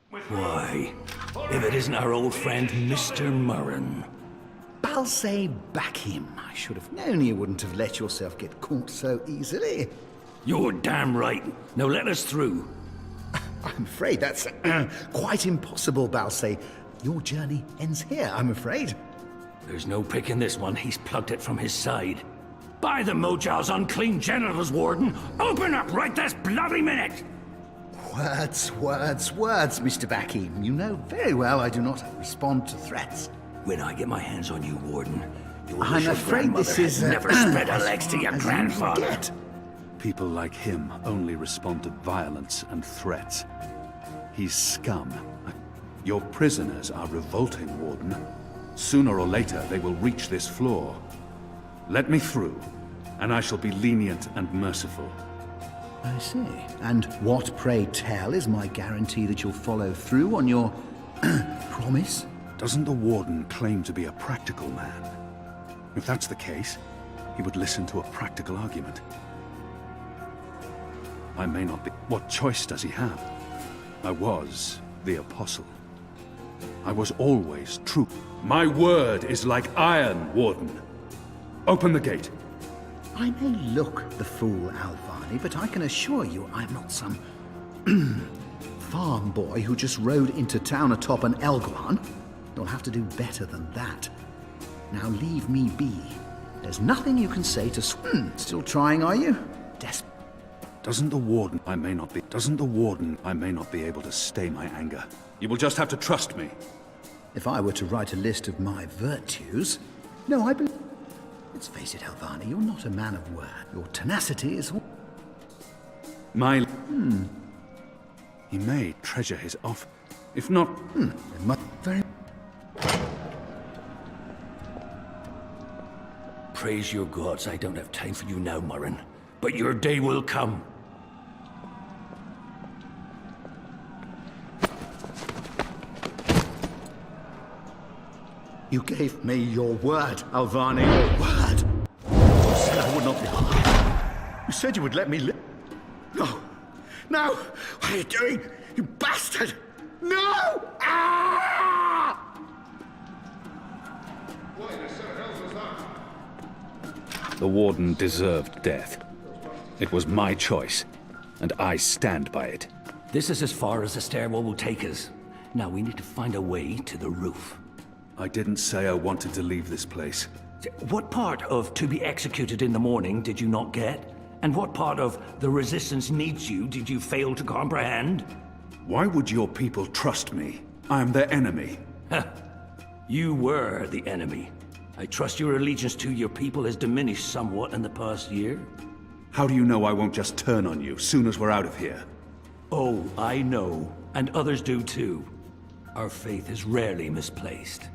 Why, if it isn't our old friend, Mr. Murren. Balsay, back him. I should have known you wouldn't have let yourself get caught so easily. You're damn right. Now let us through. I'm afraid that's quite impossible, Balsay. Your journey ends here, I'm afraid. There's no picking this one. He's plugged it from his side. By the Mojal's unclean genitals, Warden! Open up right this bloody minute! Words, Mr. Bakim. You know very well I do not respond to threats. When I get my hands on you, Warden, you'll wish I'm your afraid this is never spread her legs to your grandfather. People like him only respond to violence and threats. He's scum. Your prisoners are revolting, Warden. Sooner or later, they will reach this floor. Let me through, and I shall be lenient and merciful. I see. And what, pray tell, is my guarantee that you'll follow through on your promise? Doesn't the Warden claim to be a practical man? If that's the case, he would listen to a practical argument. I may not be... What choice does he have? I was the Apostle. I was always true. My word is like iron, Warden. Open the gate. I may look the fool, Alvani, but I can assure you I'm not some farm boy who just rode into town atop an Elguan. You'll have to do better than that. Now leave me be. There's nothing you can say to Still trying, are you? Doesn't the Warden I may not be able to stay my anger. You will just have to trust me. If I were to write a list of my virtues... No, I believe... Let's face it, Alvani, you're not a man of word. Your tenacity is... My... He may treasure his off. If not... It must very... Praise your gods, I don't have time for you now, Murren. But your day will come. You gave me your word, Alvani. Your word. You said I would not be harmed. You said you would let me live. No. No! What are you doing? You bastard! No! Ah! The Warden deserved death. It was my choice, and I stand by it. This is as far as the stairwell will take us. Now we need to find a way to the roof. I didn't say I wanted to leave this place. What part of to be executed in the morning did you not get? And what part of the resistance needs you did you fail to comprehend? Why would your people trust me? I am their enemy. You were the enemy. I trust your allegiance to your people has diminished somewhat in the past year. How do you know I won't just turn on you soon as we're out of here? Oh, I know. And others do too. Our faith is rarely misplaced.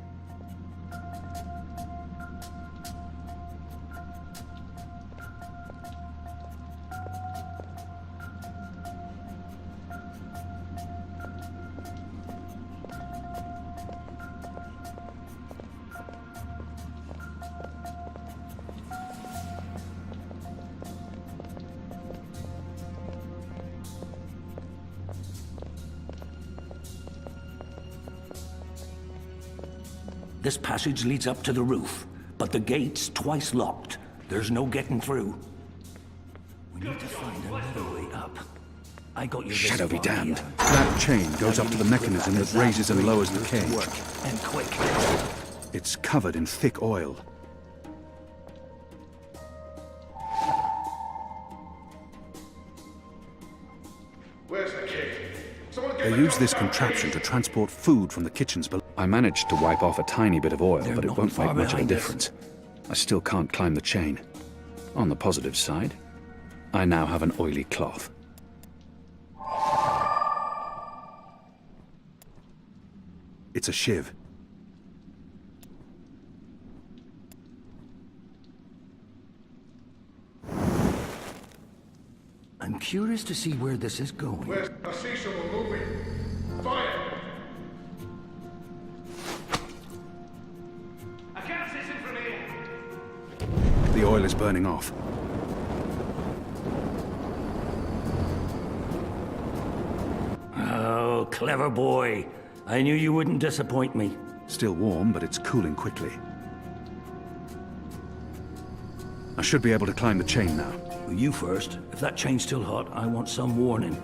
This passage leads up to the roof, but the gate's twice locked. There's no getting through. We need to find another way up. I got you. Shadow be damned. That chain goes up to the mechanism that raises and lowers the cage. And quick. It's covered in thick oil. Where's the kid? They use this contraption to transport food from the kitchens below. I managed to wipe off a tiny bit of oil, but it won't make much of a difference. I still can't climb the chain. On the positive side, I now have an oily cloth. It's a shiv. I'm curious to see where this is going. I see someone moving. Fire! I can't see him from here. The oil is burning off. Oh, Clever boy. I knew you wouldn't disappoint me. Still warm, but it's cooling quickly. I should be able to climb the chain now. You first. If that chain's still hot, I want some warning.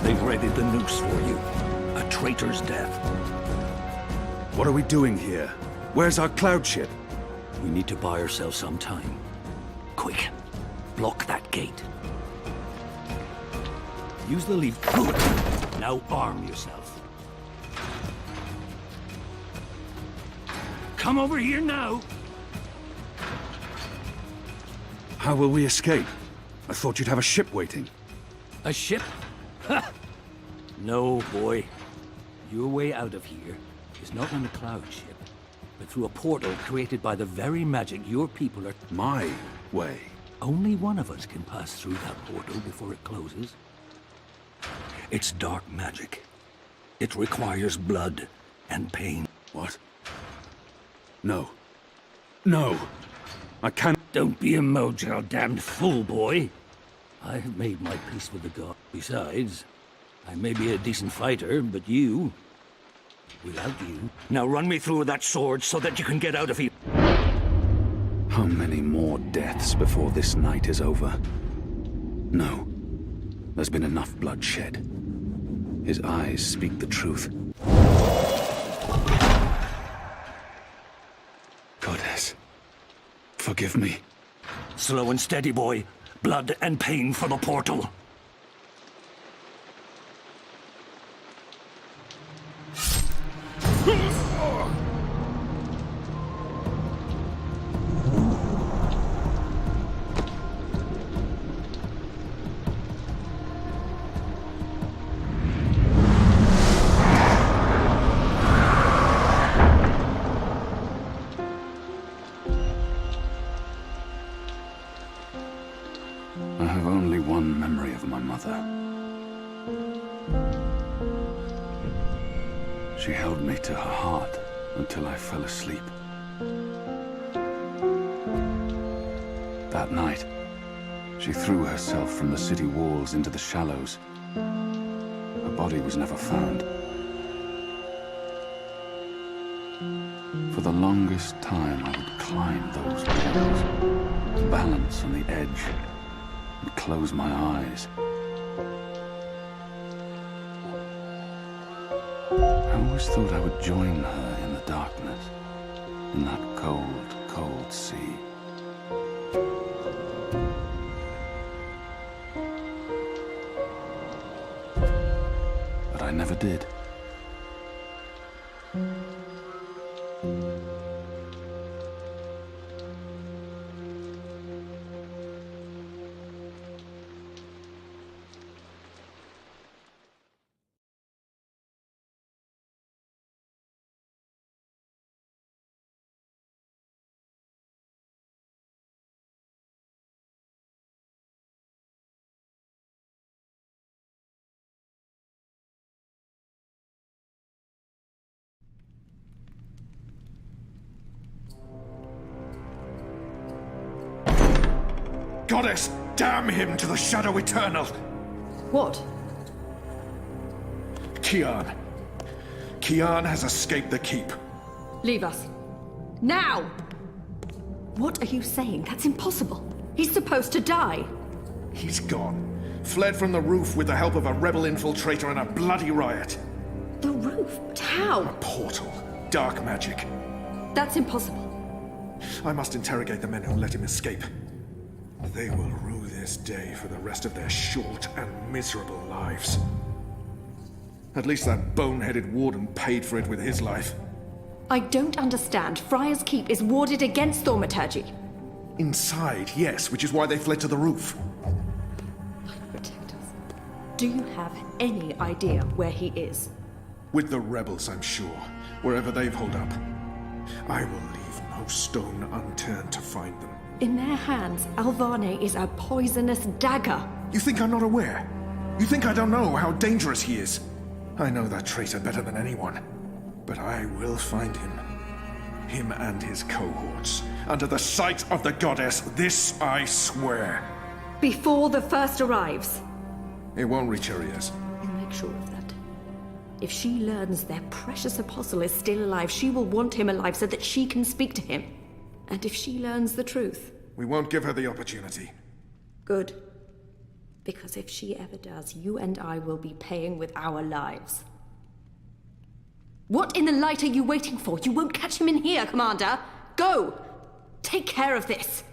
They've readied the noose for you. A traitor's death. What are we doing here? Where's our cloud ship? We need to buy ourselves some time. Quick. Block that gate. Use the lever. Good. Now arm yourself. Come over here now. How will we escape? I thought you'd have a ship waiting. A ship? Ha! No, boy. Your way out of here is not on a cloud ship, but through a portal created by the very magic your people are... My way? Only one of us can pass through that portal before it closes. It's dark magic. It requires blood and pain. What? No. No! I can't... Don't be a mojo damned fool, boy. I have made my peace with the god. Besides, I may be a decent fighter, but you... Without you... Now run me through with that sword so that you can get out of here. How many more deaths before this night is over? No. There's been enough blood shed. His eyes speak the truth. Goddess, forgive me. Slow and steady, boy. Blood and pain for the portal. I have only one memory of my mother. She held me to her heart until I fell asleep. That night, she threw herself from the city walls into the shallows. Her body was never found. For the longest time, I would climb those walls, balance on the edge, and close my eyes. I always thought I would join her in the darkness, in that cold, cold sea. But I never did. Goddess, damn him to the Shadow Eternal! What? Kian. Kian has escaped the keep. Leave us. Now! What are you saying? That's impossible. He's supposed to die. He's gone. Fled from the roof with the help of a rebel infiltrator and a bloody riot. The roof? But how? A portal. Dark magic. That's impossible. I must interrogate the men who let him escape. They will rue this day for the rest of their short and miserable lives. At least that boneheaded warden paid for it with his life. I don't understand. Friar's Keep is warded against thaumaturgy. Inside, yes, which is why they fled to the roof. Protect us. Do you have any idea where he is? With the rebels, I'm sure. Wherever they've holed up. I will leave no stone unturned to find them. In their hands, Alvane is a poisonous dagger. You think I'm not aware? You think I don't know how dangerous he is? I know that traitor better than anyone. But I will find him. Him and his cohorts. Under the sight of the goddess, this I swear. Before the first arrives. It won't reach her ears. You'll make sure of that. If she learns their precious apostle is still alive, she will want him alive so that she can speak to him. And if she learns the truth... We won't give her the opportunity. Good. Because if she ever does, you and I will be paying with our lives. What in the light are you waiting for? You won't catch him in here, Commander! Go! Take care of this!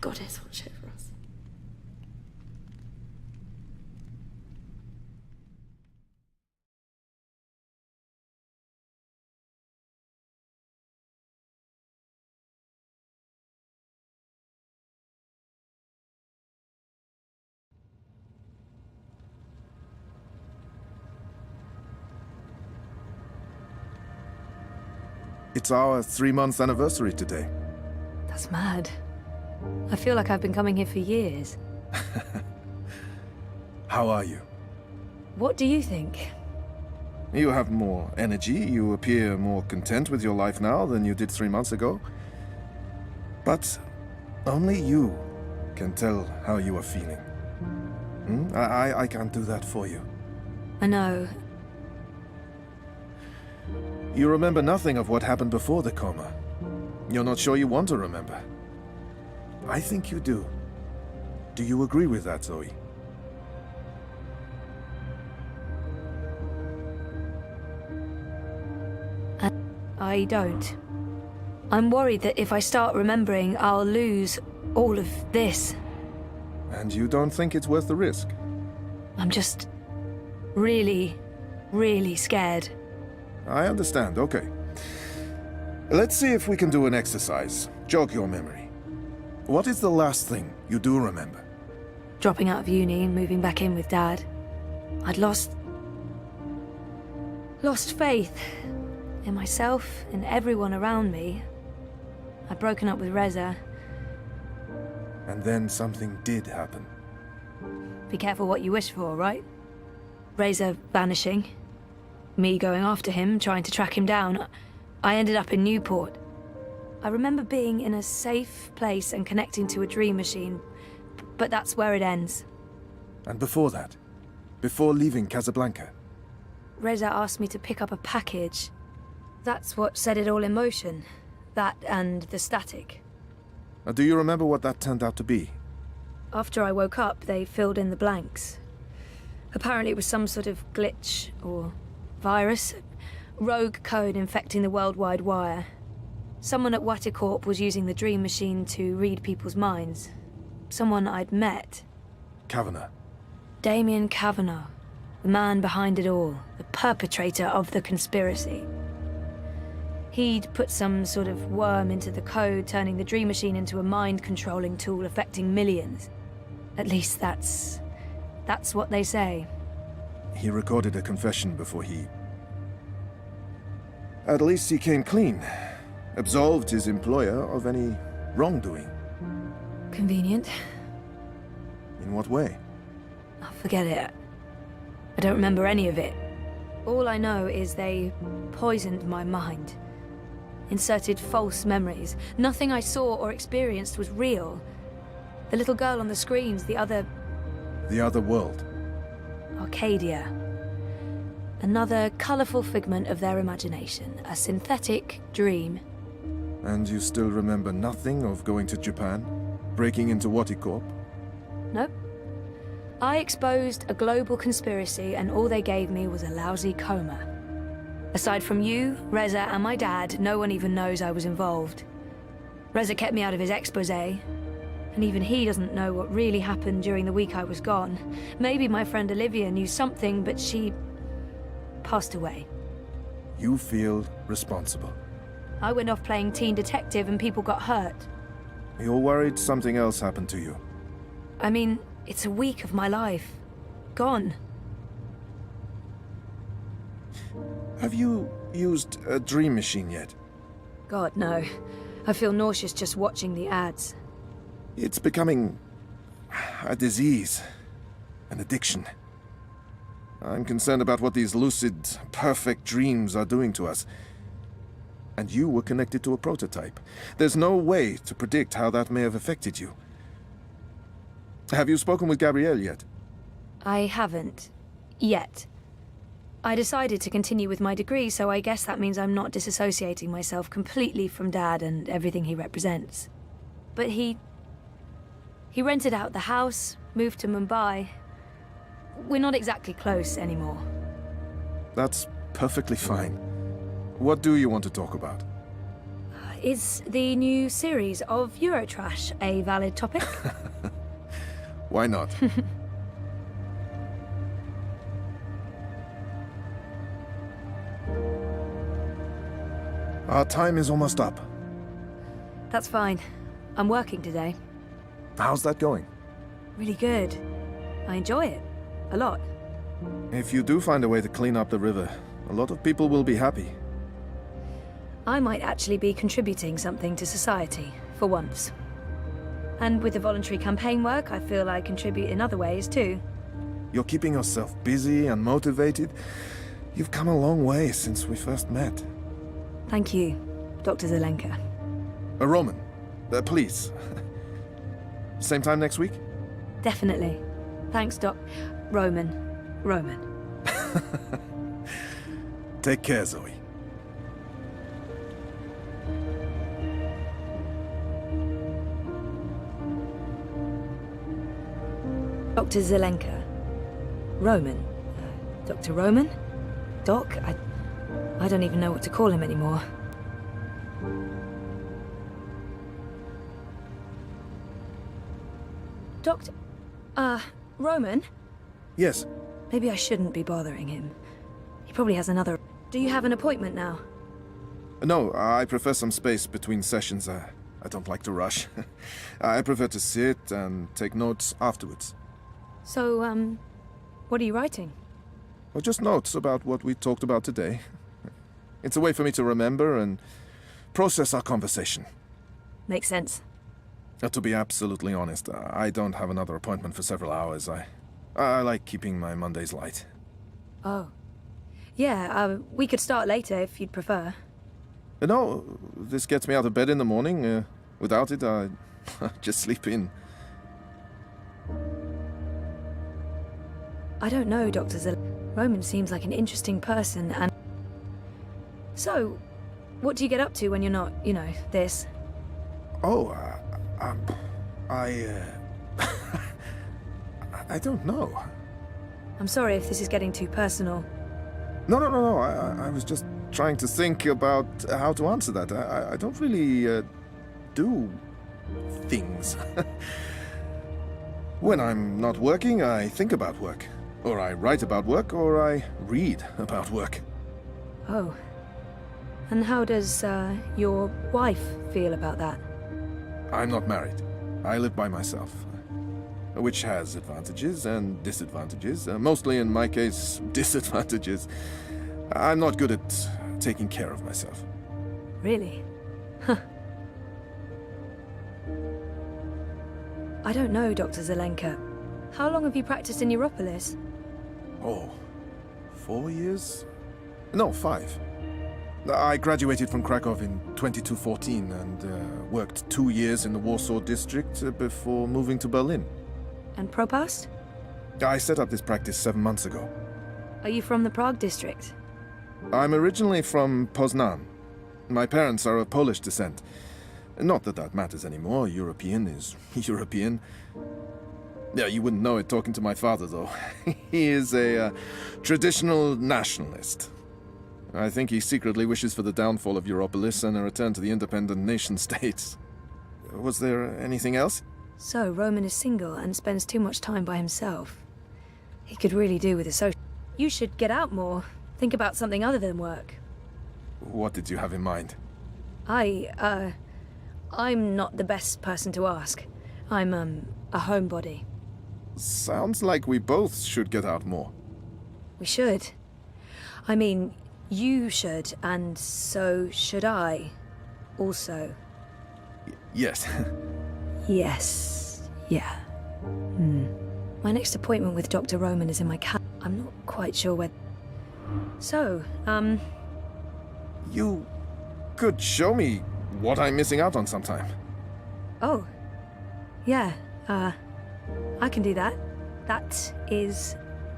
Goddess, watch over us. It's our 3-month anniversary today. That's mad. I feel like I've been coming here for years. How are you? What do you think? You have more energy, you appear more content with your life now than you did 3 months ago. But only you can tell how you are feeling. I can't do that for you. I know. You remember nothing of what happened before the coma. You're not sure you want to remember. I think you do. Do you agree with that, Zoe? I don't. I'm worried that if I start remembering, I'll lose all of this. And you don't think it's worth the risk? I'm just really, really scared. I understand, okay. Let's see if we can do an exercise. Jog your memory. What is the last thing you do remember? Dropping out of uni and moving back in with Dad. I'd lost faith in myself and everyone around me. I'd broken up with Reza. And then something did happen. Be careful what you wish for, right? Reza vanishing. Me going after him, trying to track him down. I ended up in Newport. I remember being in a safe place and connecting to a dream machine, but that's where it ends. And before that? Before leaving Casablanca? Reza asked me to pick up a package. That's what set it all in motion. That and the static. Do you remember what that turned out to be? After I woke up, they filled in the blanks. Apparently it was some sort of glitch or virus. Rogue code infecting the worldwide wire. Someone at Waticorp was using the dream machine to read people's minds. Someone I'd met. Kavanagh. Damien Kavanagh. The man behind it all. The perpetrator of the conspiracy. He'd put some sort of worm into the code, turning the dream machine into a mind-controlling tool affecting millions. At least that's what they say. He recorded a confession before he... At least he came clean. Absolved his employer of any wrongdoing. Convenient. In what way? Oh, forget it. I don't remember any of it. All I know is they poisoned my mind. Inserted false memories. Nothing I saw or experienced was real. The little girl on the screens, the other... The other world. Arcadia. Another colourful figment of their imagination. A synthetic dream. And you still remember nothing of going to Japan? Breaking into Waticorp? Nope. I exposed a global conspiracy and all they gave me was a lousy coma. Aside from you, Reza, and my dad, no one even knows I was involved. Reza kept me out of his exposé, and even he doesn't know what really happened during the week I was gone. Maybe my friend Olivia knew something, but she... passed away. You feel responsible. I went off playing teen detective and people got hurt. You're worried something else happened to you. I mean, it's a week of my life. Gone. Have you used a dream machine yet? God, no. I feel nauseous just watching the ads. It's becoming a disease, an addiction. I'm concerned about what these lucid, perfect dreams are doing to us. And you were connected to a prototype. There's no way to predict how that may have affected you. Have you spoken with Gabrielle yet? I haven't. Yet. I decided to continue with my degree, so I guess that means I'm not disassociating myself completely from Dad and everything he represents. But he rented out the house, moved to Mumbai. We're not exactly close anymore. That's perfectly fine. What do you want to talk about? Is the new series of Eurotrash a valid topic? Why not? Our time is almost up. That's fine. I'm working today. How's that going? Really good. I enjoy it. A lot. If you do find a way to clean up the river, a lot of people will be happy. I might actually be contributing something to society, for once. And with the voluntary campaign work, I feel I contribute in other ways too. You're keeping yourself busy and motivated. You've come a long way since we first met. Thank you, Dr. Zelenka. Roman, please. Same time next week? Definitely. Thanks, Doc. Roman. Take care, Zoe. Dr. Zelenka. Roman. Dr. Roman? Doc? I don't even know what to call him anymore. Doctor... Roman? Yes. Maybe I shouldn't be bothering him. He probably has another... Do you have an appointment now? No, I prefer some space between sessions. I don't like to rush. I prefer to sit and take notes afterwards. So, what are you writing? Or just notes about what we talked about today. It's a way for me to remember and process our conversation. Makes sense. To be absolutely honest, I don't have another appointment for several hours. I like keeping my Mondays light. Oh. Yeah, we could start later if you'd prefer. No, this gets me out of bed in the morning. Without it, I just sleep in. I don't know, Dr. Roman seems like an interesting person, and... So, what do you get up to when you're not, this? Oh, I don't know. I'm sorry if this is getting too personal. No. I was just trying to think about how to answer that. I don't really do things. When I'm not working, I think about work. Or I write about work, or I read about work. Oh. And how does, your wife feel about that? I'm not married. I live by myself. Which has advantages and disadvantages. Mostly, in my case, disadvantages. I'm not good at taking care of myself. Really? Huh. I don't know, Dr. Zelenka. How long have you practiced in Europolis? Oh, 4 years? No, 5. I graduated from Krakow in 2214 and worked 2 years in the Warsaw district before moving to Berlin. And Propast? I set up this practice 7 months ago. Are you from the Prague district? I'm originally from Poznan. My parents are of Polish descent. Not that that matters anymore. European is European. Yeah, you wouldn't know it talking to my father, though. He is a traditional nationalist. I think he secretly wishes for the downfall of Europolis and a return to the independent nation-states. Was there anything else? So, Roman is single and spends too much time by himself. He could really do with a social... You should get out more. Think about something other than work. What did you have in mind? I'm not the best person to ask. I'm, a homebody. Sounds like we both should get out more. We should. I mean, you should, and so should I. Also. Yes. Yes. Yeah. My next appointment with Dr. Roman is in my calendar. I'm not quite sure where... So, You could show me what I'm missing out on sometime. Oh. Yeah, I can do that. That is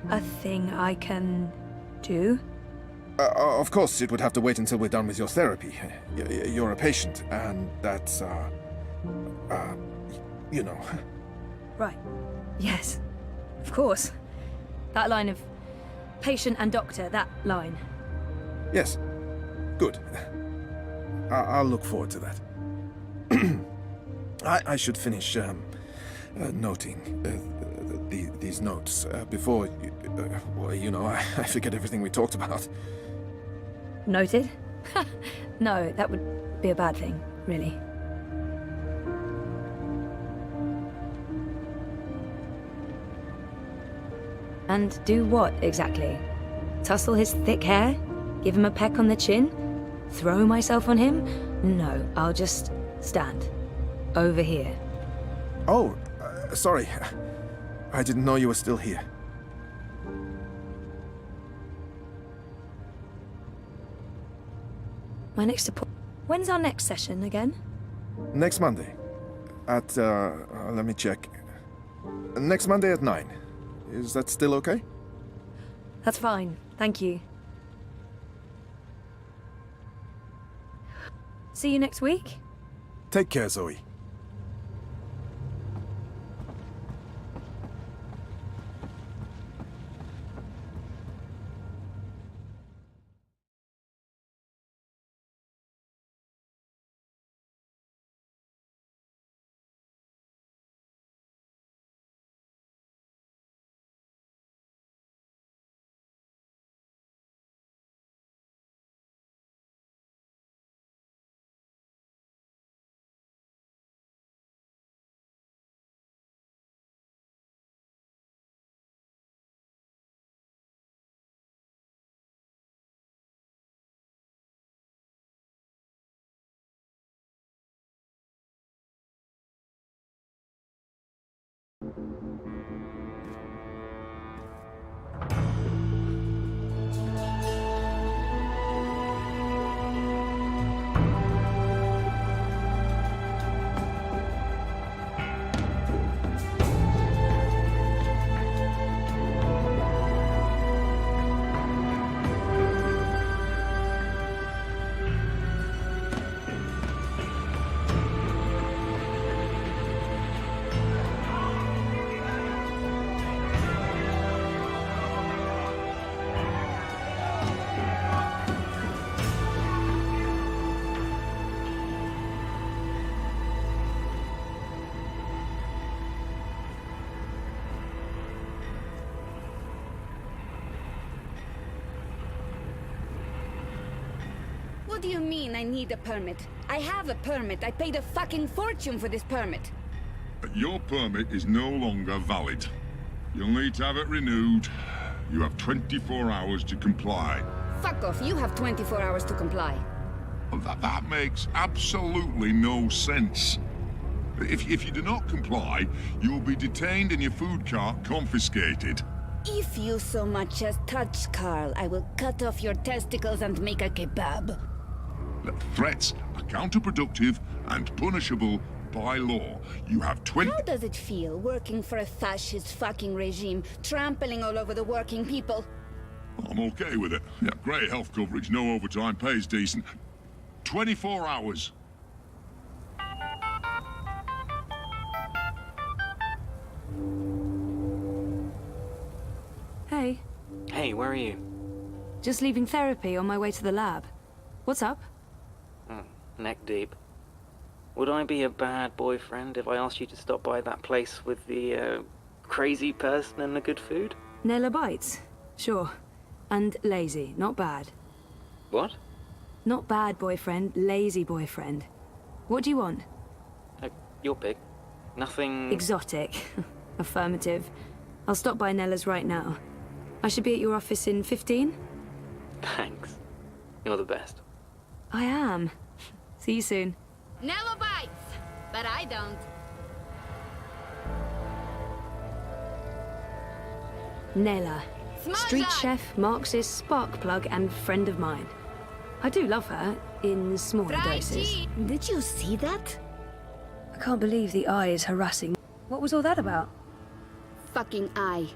a thing I can do. Of course, it would have to wait until we're done with your therapy. You're a patient, and that's, you know. Right. Yes. Of course. That line of patient and doctor, that line. Yes. Good. I'll look forward to that. I should finish, noting these notes before, well, you know, I forget everything we talked about. Noted? No, that would be a bad thing, really. And do what, exactly? Tussle his thick hair? Give him a peck on the chin? Throw myself on him? No, I'll just stand. Over here. Oh, sorry. I didn't know you were still here. My next appointment. When's our next session again? Next Monday. At, let me check. Next Monday at 9. Is that still okay? That's fine, thank you. See you next week? Take care, Zoe. What do you mean I need a permit? I have a permit. I paid a fucking fortune for this permit. Your permit is no longer valid. You'll need to have it renewed. You have 24 hours to comply. Fuck off. You have 24 hours to comply. That makes absolutely no sense. If you do not comply, you'll be detained and your food cart confiscated. If you so much as touch Carl, I will cut off your testicles and make a kebab. Threats are counterproductive and punishable by law. You have 20... How does it feel working for a fascist fucking regime, trampling all over the working people? I'm okay with it. Yeah, great health coverage, no overtime, pays decent. 24 hours. Hey. Hey, where are you? Just leaving therapy on my way to the lab. What's up? Neck deep. Would I be a bad boyfriend if I asked you to stop by that place with the, crazy person and the good food? Nella bites? Sure. And lazy, not bad. What? Not bad boyfriend, lazy boyfriend. What do you want? Your pick. Nothing... Exotic. Affirmative. I'll stop by Nella's right now. I should be at your office in 15? Thanks. You're the best. I am. See you soon. Nella bites! but I don't. Nella. Smart Street guy. chef, Marxist, spark plug, and friend of mine. I do love her, in smaller doses. Did you see that? I can't believe the eye is harassing. What was all that about? Fucking eye.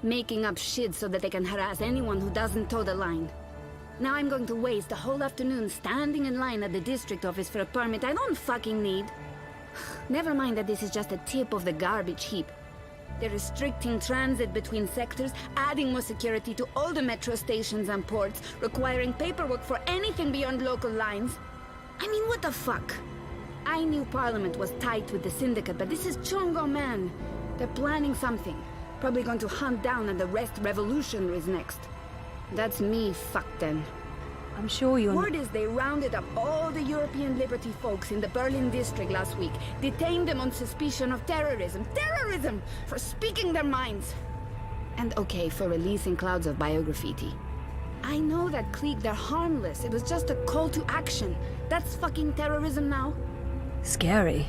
Making up shit so that they can harass anyone who doesn't toe the line. Now I'm going to waste the whole afternoon standing in line at the district office for a permit I don't fucking need. Never mind that this is just a tip of the garbage heap. They're restricting transit between sectors, adding more security to all the metro stations and ports, requiring paperwork for anything beyond local lines. I mean, what the fuck? I knew Parliament was tight with the Syndicate, but this is Chongo, man. They're planning something. Probably going to hunt down and arrest revolutionaries next. That's me fucked then. I'm sure you're... Word is they rounded up all the European Liberty folks in the Berlin district last week, detained them on suspicion of terrorism. Terrorism! For speaking their minds! And okay, for releasing clouds of biograffiti. I know that clique, they're harmless. It was just a call to action. That's fucking terrorism now. Scary.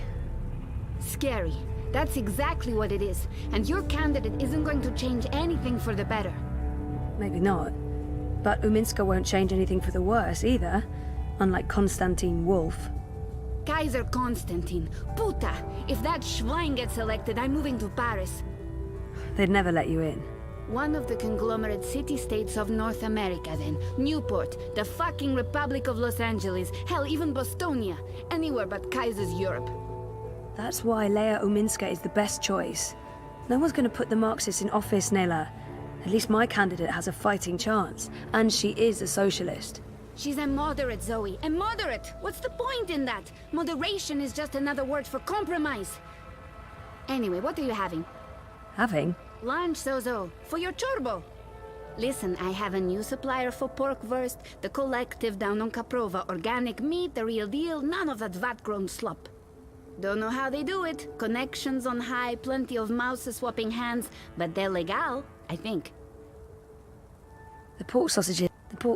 Scary. That's exactly what it is. And your candidate isn't going to change anything for the better. Maybe not. But Uminska won't change anything for the worse either, unlike Konstantin Wolf. Kaiser Konstantin. Puta! If that Schwein gets elected, I'm moving to Paris. They'd never let you in. One of the conglomerate city-states of North America, then. Newport, the fucking Republic of Los Angeles, hell, even Bostonia. Anywhere but Kaiser's Europe. That's why Leia Uminska is the best choice. No one's going to put the Marxists in office, Nella. At least my candidate has a fighting chance. And she is a socialist. She's a moderate, Zoe. A moderate! What's the point in that? Moderation is just another word for compromise. Anyway, what are you having? Having? Lunch, Zozo. For your chorbo. Listen, I have a new supplier for pork wurst. The collective down on Caprova. Organic meat, the real deal. None of that vat-grown slop. Don't know how they do it. Connections on high, plenty of mouses swapping hands. But they're legal, I think. The pork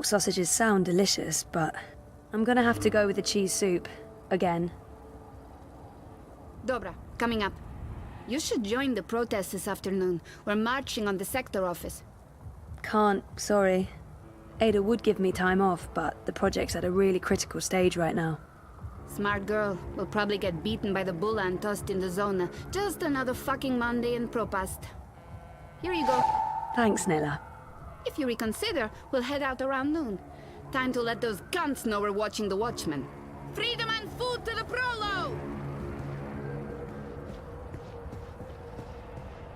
sausages sound delicious, but I'm gonna have to go with the cheese soup. Again. Dobra, coming up. You should join the protest this afternoon. We're marching on the sector office. Can't, sorry. Ada would give me time off, but the project's at a really critical stage right now. Smart girl. We'll probably get beaten by the bulla and tossed in the zona. Just another fucking Monday in Propast. Here you go. Thanks, Nella. If you reconsider, we'll head out around noon. Time to let those cunts know we're watching the Watchmen. Freedom and food to the prolo!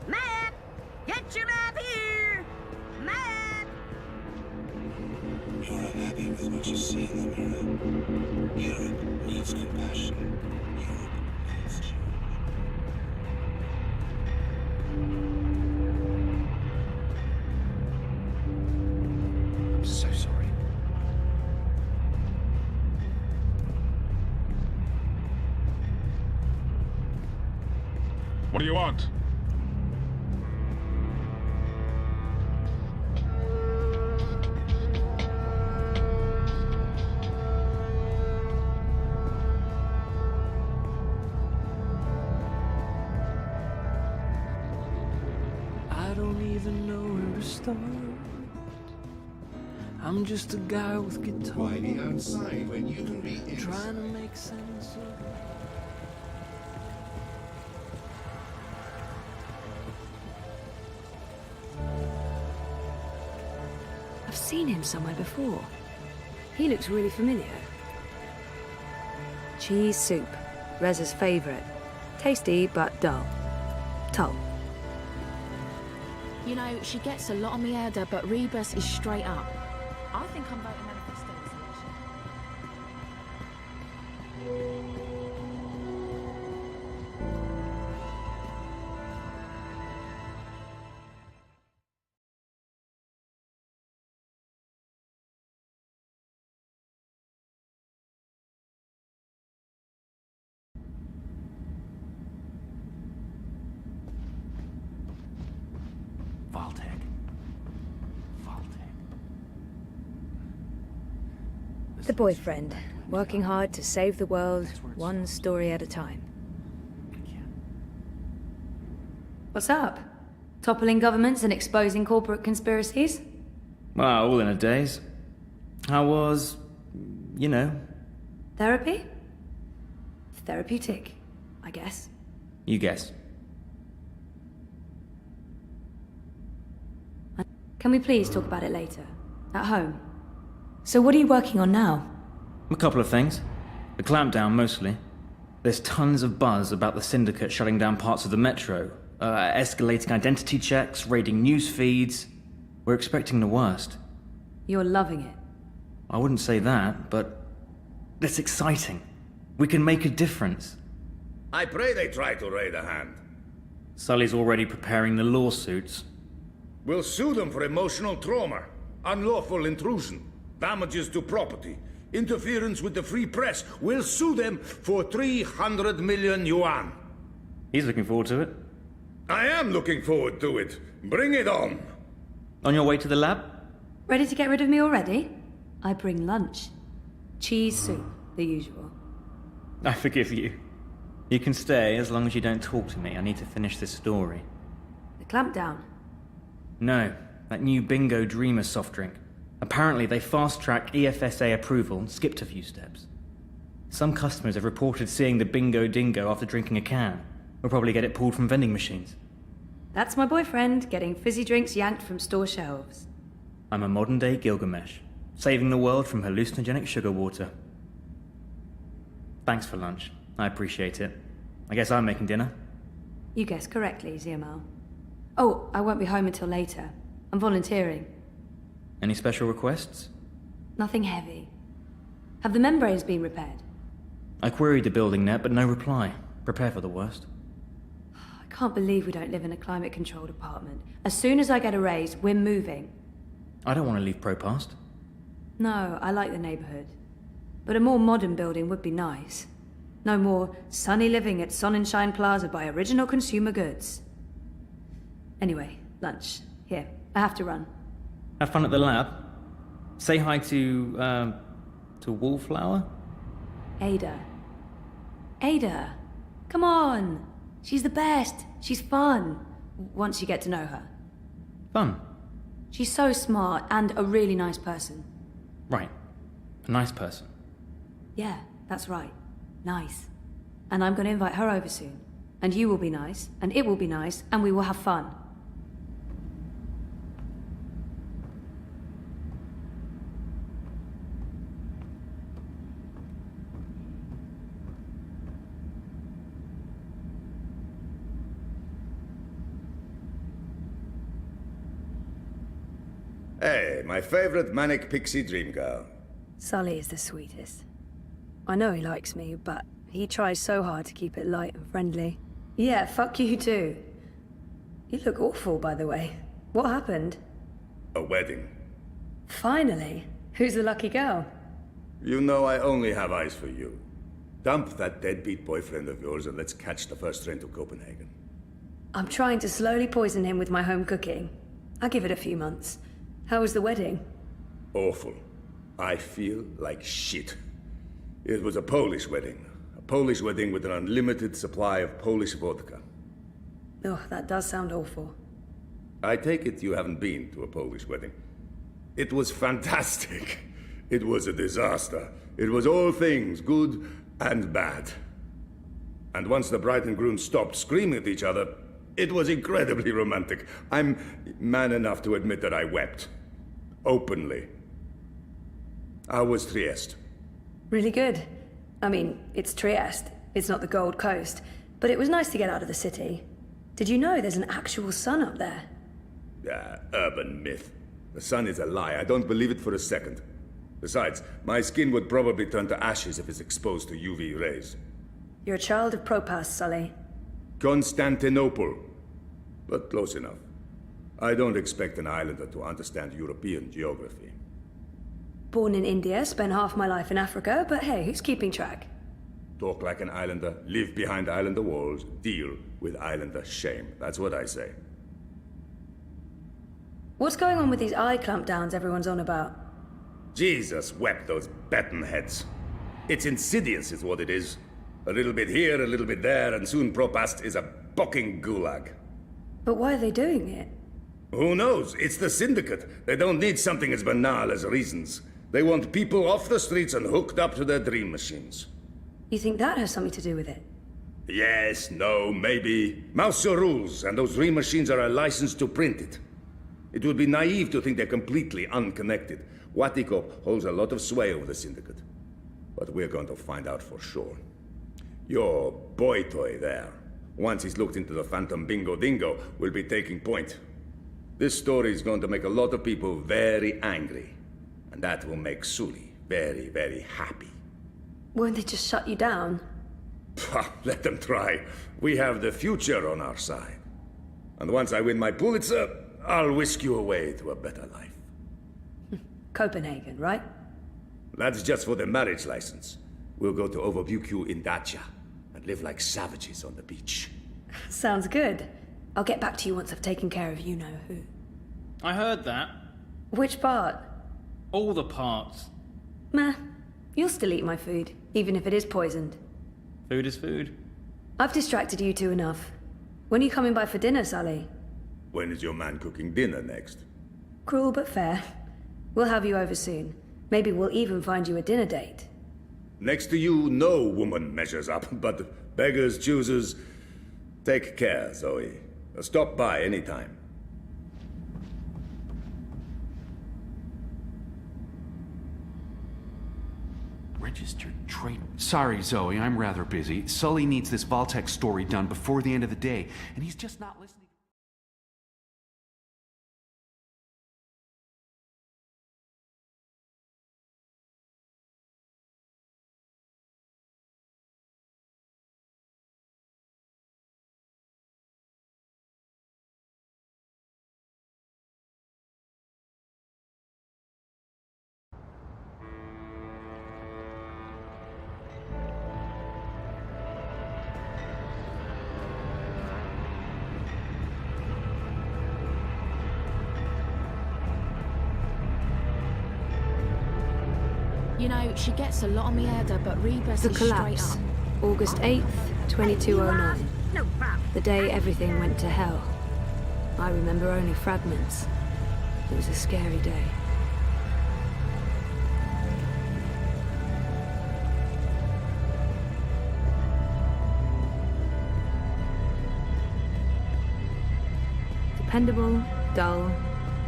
Map! Get your map here! Map! You're unhappy with what you see in the mirror. Europe needs compassion. Europe needs change. I'm so sorry. What do you want? I don't even know where to start. I'm just a guy with guitar. Why be outside when you can be inside? Trying to make sense of... I've seen him somewhere before. He looks really familiar. Cheese soup. Reza's favorite. Tasty, but dull. Tull. You know, she gets a lot on me, Ada, but Rebus is straight up. I think I'm voting manifesto this election. Vaultec. The boyfriend, working hard to save the world, one story at a time. What's up? Toppling governments and exposing corporate conspiracies? Well, all in a daze. How was, you know? Therapy? Therapeutic, I guess. You guess. Can we please talk about it later? At home? So what are you working on now? A couple of things. The clampdown, mostly. There's tons of buzz about the Syndicate shutting down parts of the metro, escalating identity checks, raiding news feeds. We're expecting the worst. You're loving it. I wouldn't say that, but it's exciting. We can make a difference. I pray they try to raid a hand. Sully's already preparing the lawsuits. We'll sue them for emotional trauma, unlawful intrusion, damages to property, interference with the free press. We'll sue them for 300 million yuan. He's looking forward to it. I am looking forward to it. Bring it on. On your way to the lab? Ready to get rid of me already? I bring lunch. Cheese soup, the usual. I forgive you. You can stay as long as you don't talk to me. I need to finish this story. The clampdown? No, that new Bingo Dreamer soft drink. Apparently they fast-tracked EFSA approval and skipped a few steps. Some customers have reported seeing the Bingo Dingo after drinking a can. We'll probably get it pulled from vending machines. That's my boyfriend, getting fizzy drinks yanked from store shelves. I'm a modern-day Gilgamesh, saving the world from hallucinogenic sugar water. Thanks for lunch. I appreciate it. I guess I'm making dinner. You guessed correctly, Ziamal. Oh, I won't be home until later. I'm volunteering. Any special requests? Nothing heavy. Have the membranes been repaired? I queried the building net, but no reply. Prepare for the worst. I can't believe we don't live in a climate-controlled apartment. As soon as I get a raise, we're moving. I don't want to leave Propast. No, I like the neighborhood. But a more modern building would be nice. No more sunny living at Sonnenschein Plaza by Original Consumer Goods. Anyway, lunch. Here, I have to run. Have fun at the lab. Say hi to Wallflower? Ada. Ada! Come on! She's the best! She's fun! Once you get to know her. Fun? She's so smart and a really nice person. Right. A nice person. Yeah, that's right. Nice. And I'm going to invite her over soon. And you will be nice, and it will be nice, and we will have fun. Hey, my favorite manic pixie dream girl. Sully is the sweetest. I know he likes me, but he tries so hard to keep it light and friendly. Yeah, fuck you too. You look awful, by the way. What happened? A wedding. Finally. Who's the lucky girl? You know I only have eyes for you. Dump that deadbeat boyfriend of yours and let's catch the first train to Copenhagen. I'm trying to slowly poison him with my home cooking. I'll give it a few months. How was the wedding? Awful. I feel like shit. It was a Polish wedding. A Polish wedding with an unlimited supply of Polish vodka. Oh, that does sound awful. I take it you haven't been to a Polish wedding. It was fantastic. It was a disaster. It was all things, good and bad. And once the bride and groom stopped screaming at each other, it was incredibly romantic. I'm man enough to admit that I wept. Openly. How was Trieste? Really good. I mean, it's Trieste. It's not the Gold Coast. But it was nice to get out of the city. Did you know there's an actual sun up there? Urban myth. The sun is a lie. I don't believe it for a second. Besides, my skin would probably turn to ashes if it's exposed to UV rays. You're a child of Propast, Sully. Constantinople. But close enough. I don't expect an islander to understand European geography. Born in India, spent half my life in Africa, but hey, who's keeping track? Talk like an islander, live behind islander walls, deal with islander shame. That's what I say. What's going on with these eye clampdowns everyone's on about? Jesus wept those baton heads. It's insidious is what it is. A little bit here, a little bit there, and soon Propast is a bucking gulag. But why are they doing it? Who knows? It's the Syndicate. They don't need something as banal as reasons. They want people off the streets and hooked up to their dream machines. You think that has something to do with it? Yes, no, maybe. Mouse your rules, and those dream machines are a license to print it. It would be naive to think they're completely unconnected. Watiko holds a lot of sway over the Syndicate. But we're going to find out for sure. Your boy toy there, once he's looked into the Phantom Bingo Dingo, will be taking point. This story is going to make a lot of people very angry. And that will make Sully very, very happy. Won't they just shut you down? Let them try. We have the future on our side. And once I win my Pulitzer, I'll whisk you away to a better life. Copenhagen, right? That's just for the marriage license. We'll go to Overbukyu in Dacia and live like savages on the beach. Sounds good. I'll get back to you once I've taken care of you-know-who. I heard that. Which part? All the parts. Meh. You'll still eat my food, even if it is poisoned. Food is food. I've distracted you two enough. When are you coming by for dinner, Sully? When is your man cooking dinner next? Cruel but fair. We'll have you over soon. Maybe we'll even find you a dinner date. Next to you, no woman measures up, but beggars, choosers. Take care, Zoe. Stop by anytime. Registered trade. Sorry, Zoe, I'm rather busy. Sully needs this Vaultec story done before the end of the day, and he's just not listening. You know, she gets a lot on me head, but Rebus The is collapse. straight up. August 8th, 2209. The day everything went to hell. I remember only fragments. It was a scary day. Dependable, dull,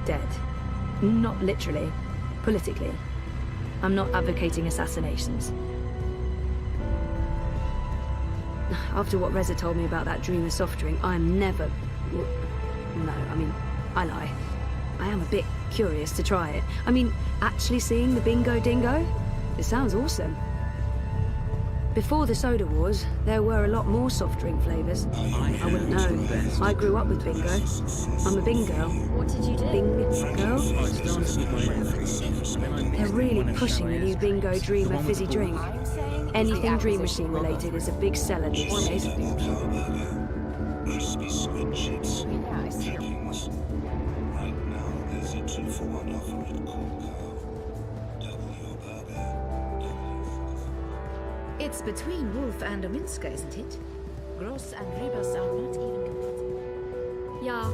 dead. Not literally, politically. I'm not advocating assassinations. After what Reza told me about that Dreamer soft drink, I'm never... No, I mean, I lie. I am a bit curious to try it. I mean, actually seeing the Bingo Dingo? It sounds awesome. Before the soda wars, there were a lot more soft drink flavors. I wouldn't know. I grew up with bingo. I'm a bingo. What did you do? Bingo? They're really pushing the new Bingo Dreamer fizzy drink. Anything Dream Machine related is a big seller these days. Crispy squid chips. Right now, there's a 2-for-1 offer at Cool. Double your burger. It's between Wolf and Ominska, isn't it? Gross and Rebus are not even compatible. Yeah.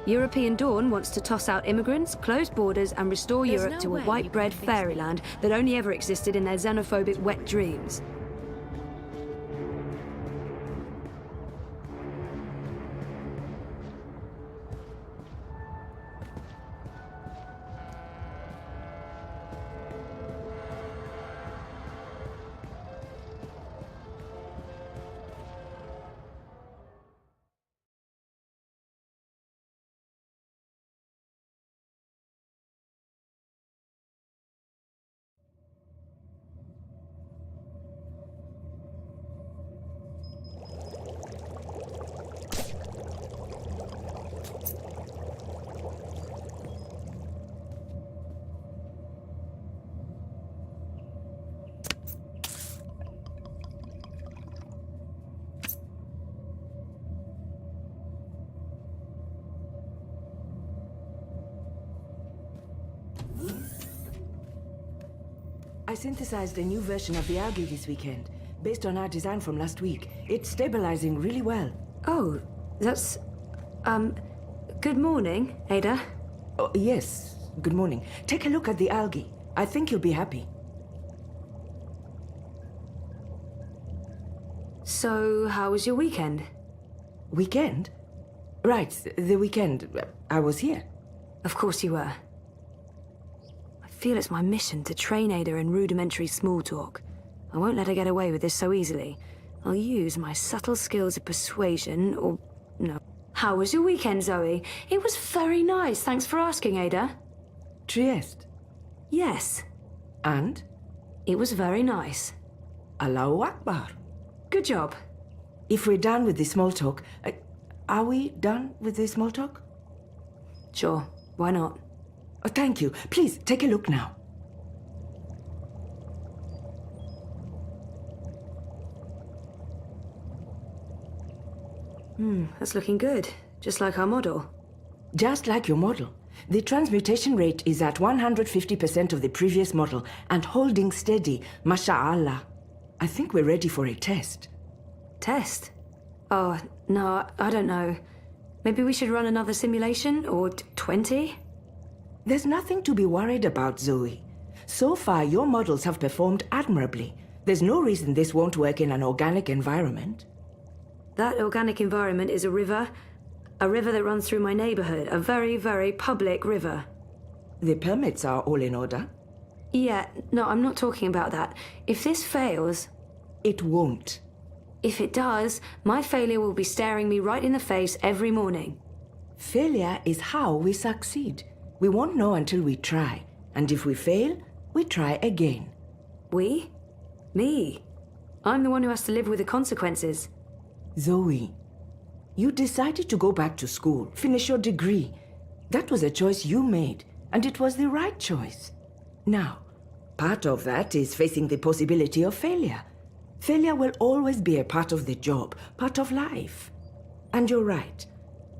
European Dawn wants to toss out immigrants, close borders, and restore There's Europe no to a way white you bread can convince me. fairyland that only ever existed in their xenophobic wet dreams. synthesized a new version of the algae this weekend, based on our design from last week. It's stabilizing really well. Oh, that's... Good morning, Ada. Oh, yes, good morning. Take a look at the algae. I think you'll be happy. So, how was your weekend? Weekend? Right, the weekend. I was here. Of course you were. I feel it's my mission to train Ada in rudimentary small talk. I won't let her get away with this so easily. I'll use my subtle skills of persuasion, or... no. How was your weekend, Zoe? It was very nice, thanks for asking, Ada. Trieste? Yes. And? It was very nice. Allahu Akbar. Good job. If we're done with the small talk... are we done with the small talk? Sure, why not? Oh, thank you. Please, take a look now. That's looking good. Just like our model. Just like your model. The transmutation rate is at 150% of the previous model and holding steady, masha'Allah. I think we're ready for a test. Test? Oh, no, I don't know. Maybe we should run another simulation, or 20? There's nothing to be worried about, Zoe. So far, your models have performed admirably. There's no reason this won't work in an organic environment. That organic environment is a river that runs through my neighborhood, a very, very public river. The permits are all in order? Yeah, no, I'm not talking about that. If this fails... It won't. If it does, my failure will be staring me right in the face every morning. Failure is how we succeed. We won't know until we try. And if we fail, we try again. We? Me? I'm the one who has to live with the consequences. Zoe, you decided to go back to school, finish your degree. That was a choice you made, and it was the right choice. Now, part of that is facing the possibility of failure. Failure will always be a part of the job, part of life. And you're right.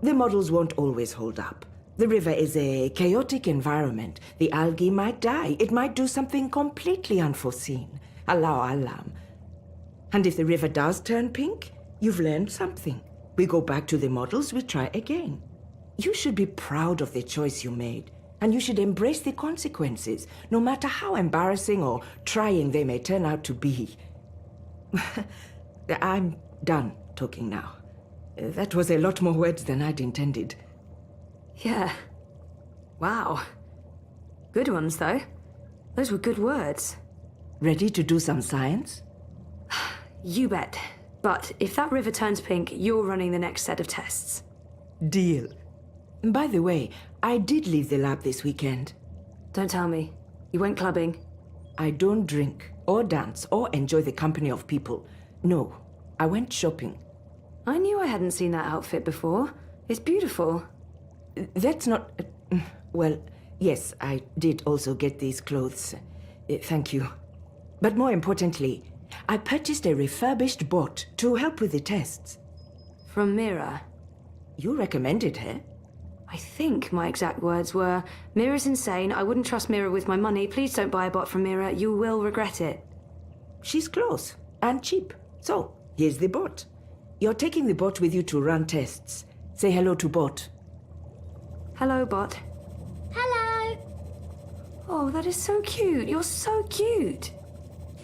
The models won't always hold up. The river is a chaotic environment. The algae might die. It might do something completely unforeseen. Allahu Alam. And if the river does turn pink, you've learned something. We go back to the models, we try again. You should be proud of the choice you made. And you should embrace the consequences, no matter how embarrassing or trying they may turn out to be. I'm done talking now. That was a lot more words than I'd intended. Yeah. Wow. Good ones, though. Those were good words. Ready to do some science? You bet. But if that river turns pink, you're running the next set of tests. Deal. By the way, I did leave the lab this weekend. Don't tell me. You went clubbing? I don't drink, or dance, or enjoy the company of people. No, I went shopping. I knew I hadn't seen that outfit before. It's beautiful. That's not... well, yes, I did also get these clothes. Thank you. But more importantly, I purchased a refurbished bot to help with the tests. From Mira? You recommended her? I think my exact words were, Mira's insane, I wouldn't trust Mira with my money, please don't buy a bot from Mira, you will regret it. She's close and cheap. So, here's the bot. You're taking the bot with you to run tests. Say hello to bot. Hello, bot. Hello! Oh, that is so cute. You're so cute.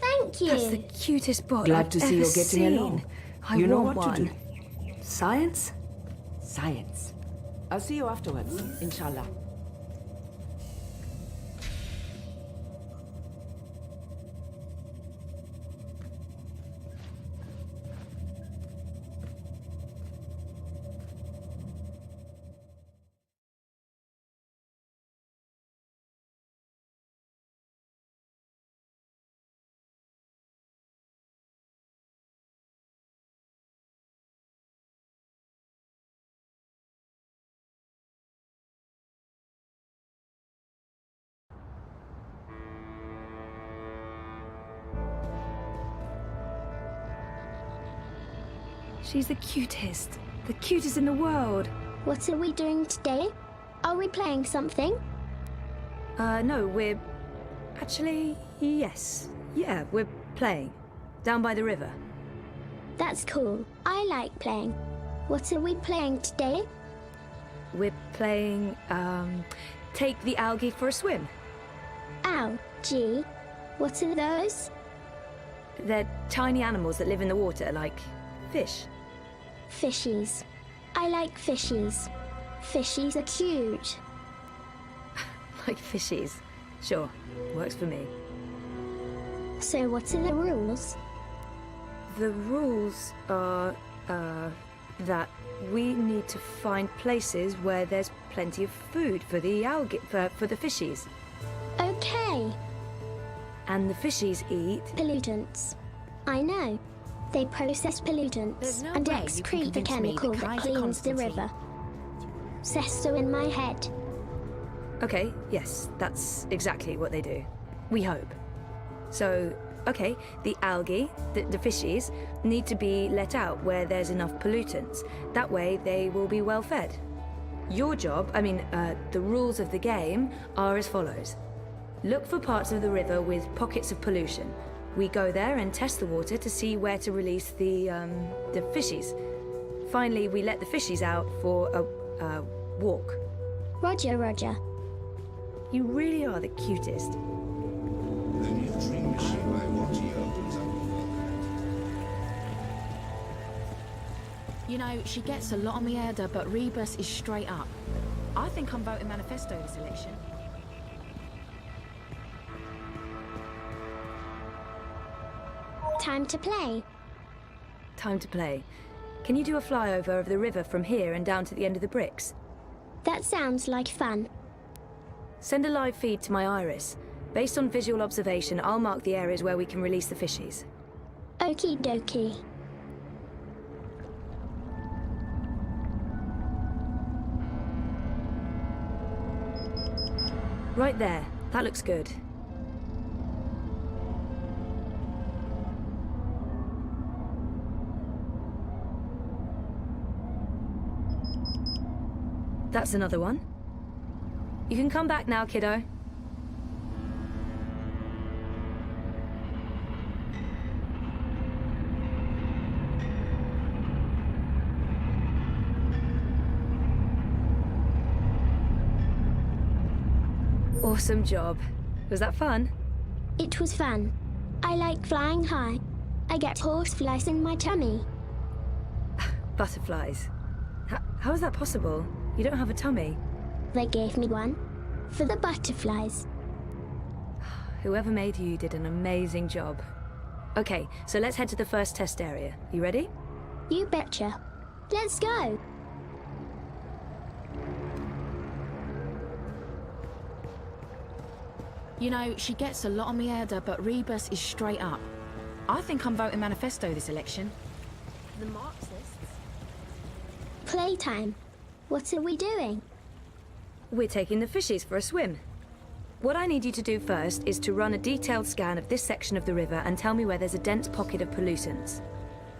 Thank you. That's the cutest bot Glad I've to see ever you're getting seen. along. I You know want what to one. do. Science? Science. I'll see you afterwards, inshallah. She's the cutest. The cutest in the world. What are we doing today? Are we playing something? No, we're... Actually, Yes. Yeah, we're playing. Down by the river. That's cool. I like playing. What are we playing today? We're playing, take the algae for a swim. Algae? What are those? They're tiny animals that live in the water, like fish. Fishies. I like fishies. Fishies are cute. Like fishies. Sure, works for me. So what are the rules? The rules are, that we need to find places where there's plenty of food for the algae, for the fishies. Okay. And the fishies eat... pollutants. I know. They process pollutants No and way you can excrete the convince me chemical that that Kaiser cleans the Constantine- river. Says so in my head. Okay, yes, that's exactly what they do. We hope. So, okay, the algae, the fishies, need to be let out where there's enough pollutants. That way they will be well fed. Your job, the rules of the game are as follows. Look for parts of the river with pockets of pollution. We go there and test the water to see where to release the fishies. Finally, we let the fishies out for a walk. Roger, Roger. You really are the cutest. The new dream machine by Watty opens up the world. You know, she gets a lot on me head, but Rebus is straight up. I think I'm voting manifesto this election. Time to play. Time to play. Can you do a flyover of the river from here and down to the end of the bricks? That sounds like fun. Send a live feed to my iris. Based on visual observation, I'll mark the areas where we can release the fishies. Okie dokie. Right there. That looks good. That's another one. You can come back now, kiddo. Awesome job. Was that fun? It was fun. I like flying high. I get horseflies in my tummy. Butterflies. How is that possible? You don't have a tummy. They gave me one. For the butterflies. Whoever made you did an amazing job. Okay, so let's head to the first test area. You ready? You betcha. Let's go. You know, she gets a lot on me head, but Rebus is straight up. I think I'm voting manifesto this election. The Marxists. Playtime. What are we doing? We're taking the fishies for a swim. What I need you to do first is to run a detailed scan of this section of the river and tell me where there's a dense pocket of pollutants.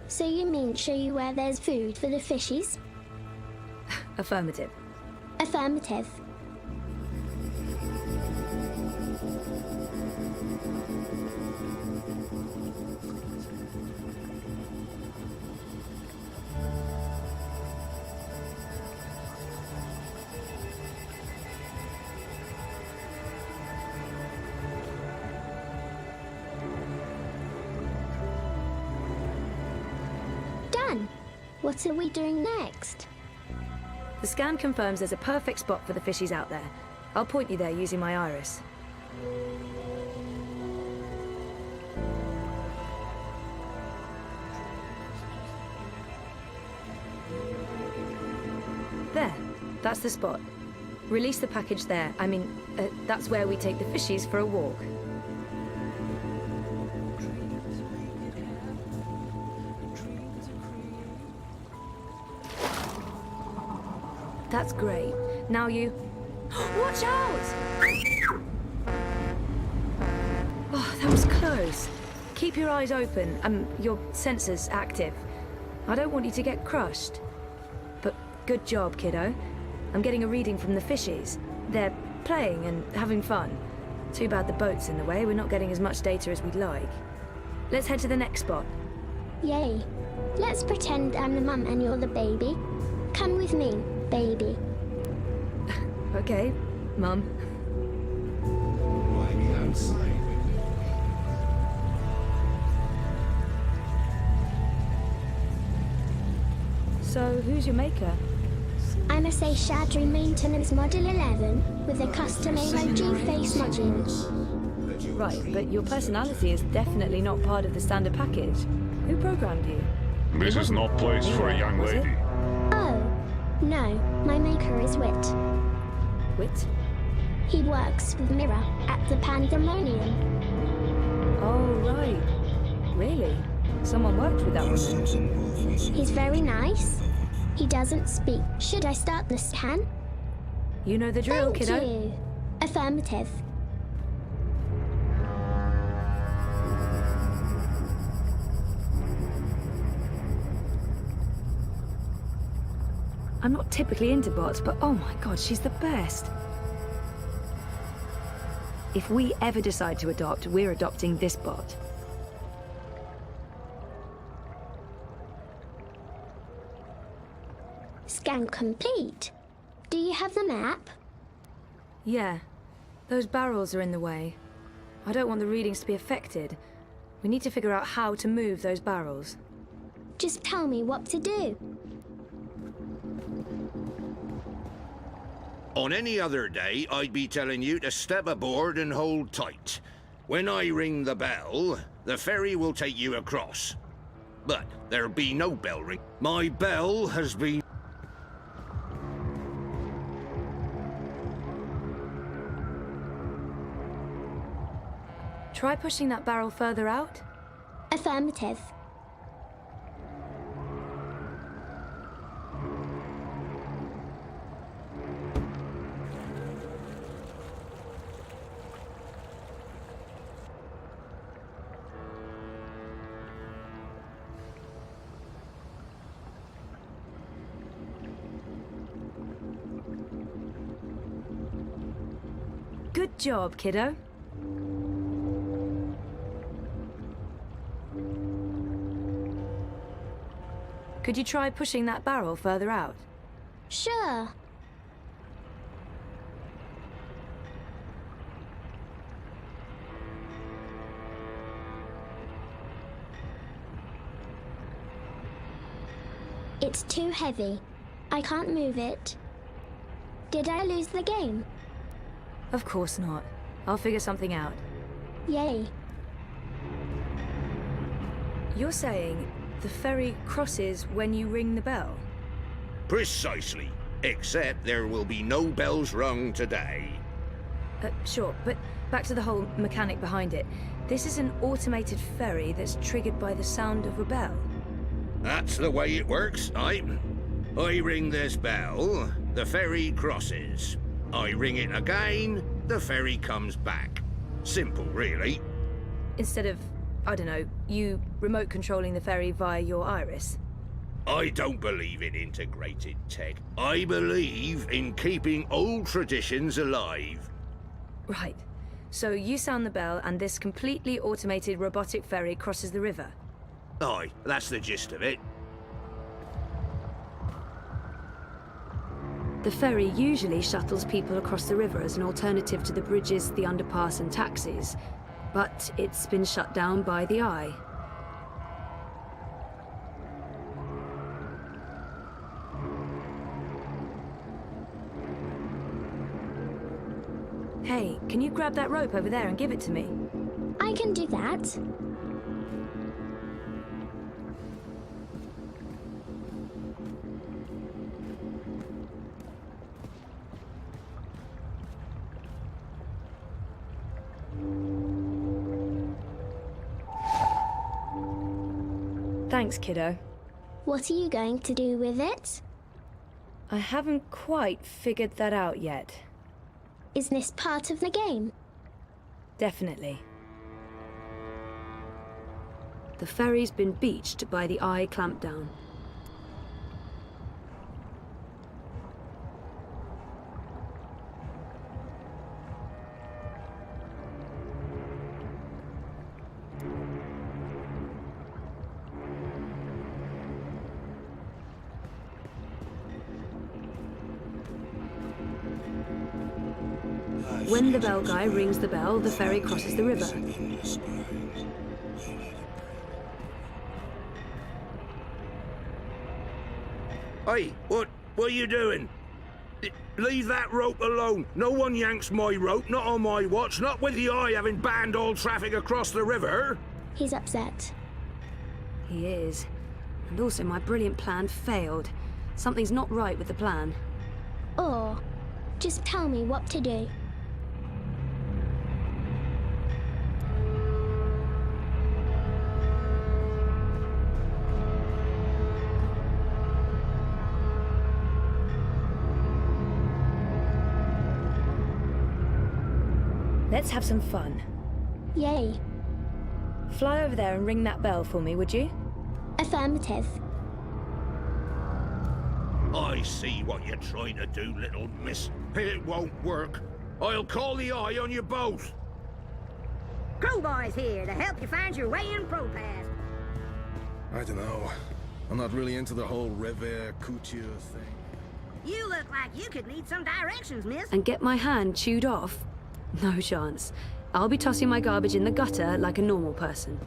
So you mean show you where there's food for the fishies? Affirmative. Affirmative. Done. What are we doing next? The scan confirms there's a perfect spot for the fishies out there. I'll point you there using my iris. There. That's the spot. Release the package there. That's where we take the fishies for a walk. That's great. Now you... Watch out! Oh, that was close. Keep your eyes open, your sensors active. I don't want you to get crushed. But good job, kiddo. I'm getting a reading from the fishies. They're playing and having fun. Too bad the boat's in the way. We're not getting as much data as we'd like. Let's head to the next spot. Yay. Let's pretend I'm the mum and you're the baby. Come with me, baby. Okay, Mum. Why be outside? So, who's your maker? I'm a Seychadri Maintenance Model 11 with a custom AIG face module. Right, but your personality is definitely not part of the standard package. Who programmed you? This is not place for a young lady. Oh, no, my maker is Wit. Wit? He works with Mirror at the Pandemonium. Oh, right. Really? Someone worked with that woman. He's very nice. He doesn't speak. Should I start the scan? You know the drill, Thank kiddo. you. Affirmative. I'm not typically into bots, but oh my god, she's the best. If we ever decide to adopt, we're adopting this bot. Scan complete. Do you have the map? Yeah. Those barrels are in the way. I don't want the readings to be affected. We need to figure out how to move those barrels. Just tell me what to do. On any other day, I'd be telling you to step aboard and hold tight. When I ring the bell, the ferry will take you across. But there'll be no bell ring. My bell has been... Try pushing that barrel further out. Affirmative. Good job, kiddo. Could you try pushing that barrel further out? Sure. It's too heavy. I can't move it. Did I lose the game? Of course not. I'll figure something out. Yay. You're saying the ferry crosses when you ring the bell? Precisely. Except there will be no bells rung today. Sure, but back to the whole mechanic behind it. This is an automated ferry that's triggered by the sound of a bell. That's the way it works, I ring this bell, the ferry crosses. I ring it again, the ferry comes back. Simple, really. Instead of, I don't know, you remote controlling the ferry via your iris. I don't believe in integrated tech. I believe in keeping old traditions alive. Right. So you sound the bell and this completely automated robotic ferry crosses the river? Aye, that's the gist of it. The ferry usually shuttles people across the river as an alternative to the bridges, the underpass and taxis. But it's been shut down by the Eye. Hey, can you grab that rope over there and give it to me? I can do that. Thanks, kiddo. What are you going to do with it? I haven't quite figured that out yet. Is this part of the game? Definitely. The ferry's been beached by the Eye clampdown. When the bell guy rings the bell, the ferry crosses the river. Hey, what are you doing? Leave that rope alone. No one yanks my rope, not on my watch, not with the eye having banned all traffic across the river. He's upset. He is. And also my brilliant plan failed. Something's not right with the plan. Or just tell me what to do. Let's have some fun. Yay. Fly over there and ring that bell for me, would you? Affirmative. I see what you're trying to do, little miss. It won't work. I'll call the eye on you both. Crowbar's here to help you find your way in ProPass. I don't know. I'm not really into the whole Revere Couture thing. You look like you could need some directions, miss. And get my hand chewed off? No chance. I'll be tossing my garbage in the gutter like a normal person.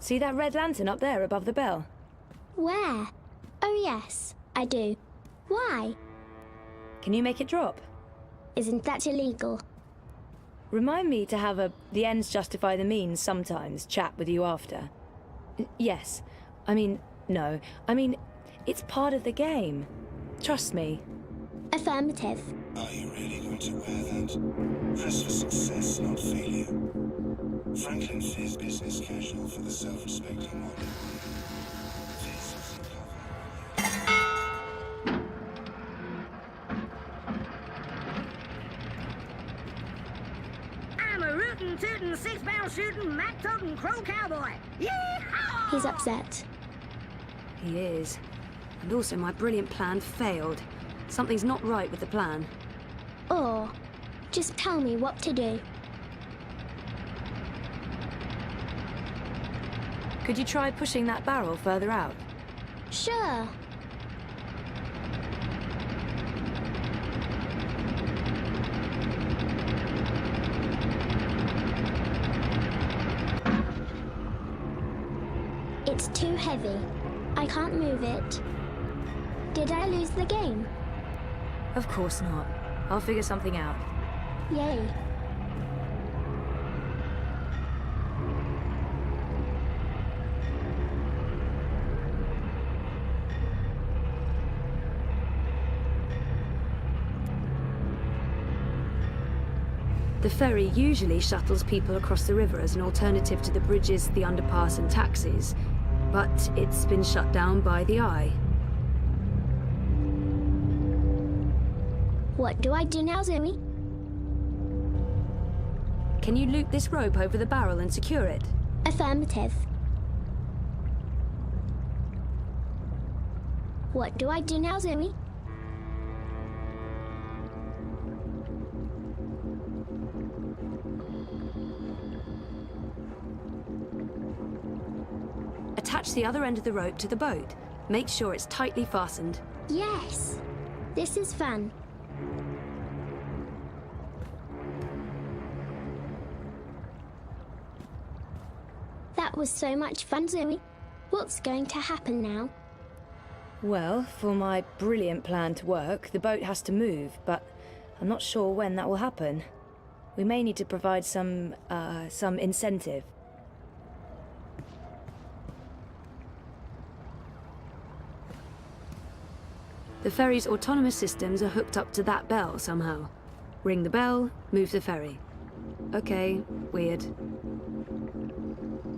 See that red lantern up there above the bell? Where? Oh yes, I do. Why? Can you make it drop? Isn't that illegal? Remind me to have a the ends justify the means sometimes chat with you after. Yes. No. It's part of the game. Trust me. Affirmative. Are you really going to wear that? Dress for success, not failure. Franklin fears business casual for the self-respecting one. I'm a rootin', tootin', six-barrel shooting, mac-toting crow cowboy. Yeehaw! He's upset. He is. And also my brilliant plan failed. Something's not right with the plan. Or just tell me what to do. Could you try pushing that barrel further out? Sure. It's too heavy. I can't move it. Did I lose the game? Of course not. I'll figure something out. Yay. The ferry usually shuttles people across the river as an alternative to the bridges, the underpass and taxis, but it's been shut down by the Eye. What do I do now, Zoe? Can you loop this rope over the barrel and secure it? Affirmative. What do I do now, Zoe? Attach the other end of the rope to the boat. Make sure it's tightly fastened. Yes. This is fun. That was so much fun, Zoe. What's going to happen now? Well, for my brilliant plan to work, the boat has to move, but I'm not sure when that will happen. We may need to provide some incentive. The ferry's autonomous systems are hooked up to that bell somehow. Ring the bell, move the ferry. Okay, weird.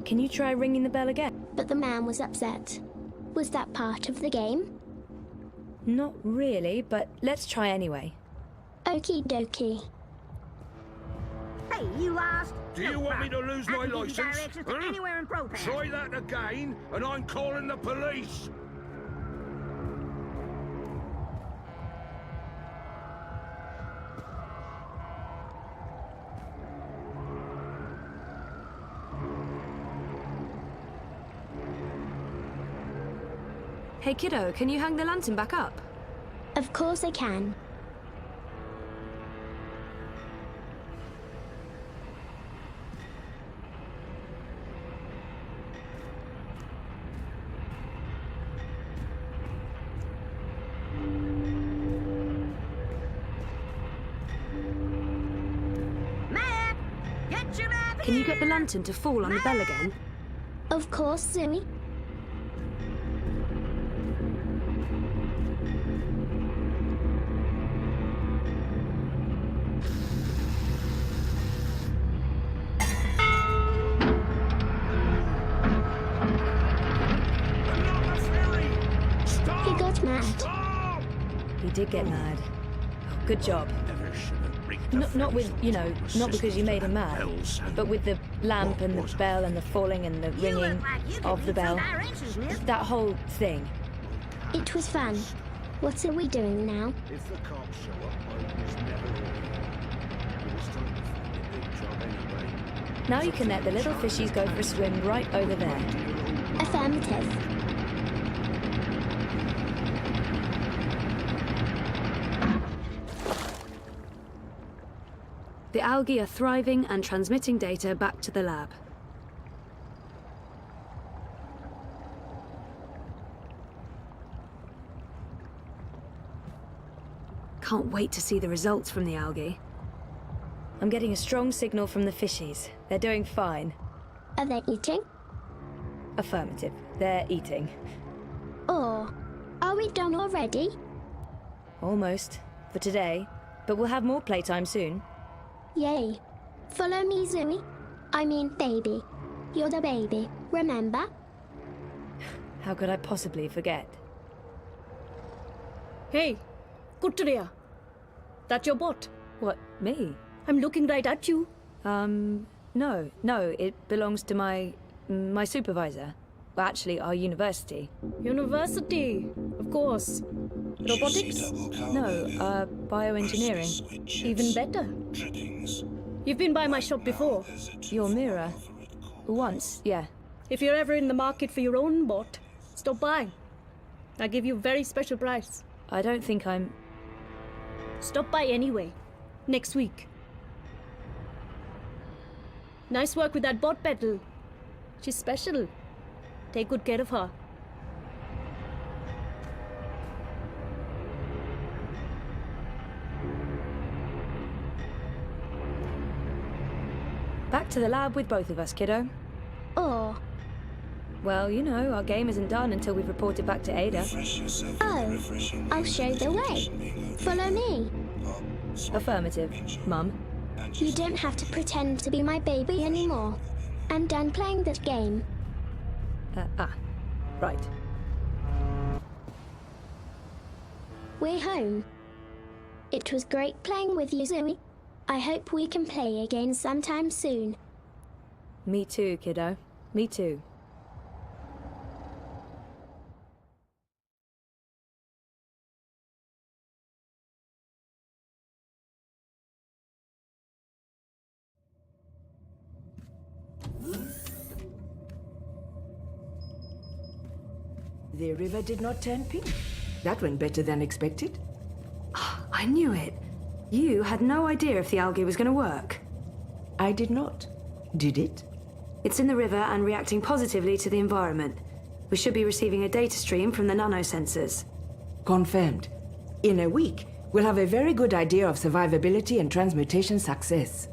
Can you try ringing the bell again? But the man was upset. Was that part of the game? Not really, but let's try anyway. Okie dokie. Hey, you lost? Do you want me to lose my I can give you license? directions to anywhere in ProPass. Try that again, and I'm calling the police. Hey, kiddo, can you hang the lantern back up? Of course I can. Map! Get your map Can you get the lantern to fall on the bell again? Of course, Zoe. He got mad. He did get mad. Oh, good job. Not with, not because you made him mad, but with the lamp and the bell and the falling and the ringing of the bell. That whole thing. It was fun. What are we doing now? If the cops show up, I was never here. It was time to find a big job anyway. Now you can let the little fishies go for a swim right over there. Affirmative. The algae are thriving and transmitting data back to the lab. Can't wait to see the results from the algae. I'm getting a strong signal from the fishies. They're doing fine. Are they eating? Affirmative. They're eating. Or are we done already? Almost. For today. But we'll have more playtime soon. Yay. Follow me, Zoe. I mean, baby. You're the baby, remember? How could I possibly forget? Hey, Kuttria. That your bot? What, me? I'm looking right at you. No, it belongs to my supervisor. Well, actually, our university. University, of course. Robotics? No, bioengineering. Even better. You've been by my shop before. Your mirror? Once, yeah. If you're ever in the market for your own bot, stop by. I'll give you a very special price. I don't think I'm... Stop by anyway. Next week. Nice work with that bot, Petal. She's special. Take good care of her. Back to the lab with both of us, kiddo. Or... Well, our game isn't done until we've reported back to Ada. Oh, I'll show the way. Follow me. Affirmative, Mum. You don't have to pretend to be my baby anymore. I'm done playing this game. Right. We're home. It was great playing with you, Zoe. I hope we can play again sometime soon. Me too, kiddo. Me too. The river did not turn pink. That went better than expected. I knew it. You had no idea if the algae was going to work. I did not. Did it? It's in the river and reacting positively to the environment. We should be receiving a data stream from the nanosensors. Confirmed. In a week, we'll have a very good idea of survivability and transmutation success.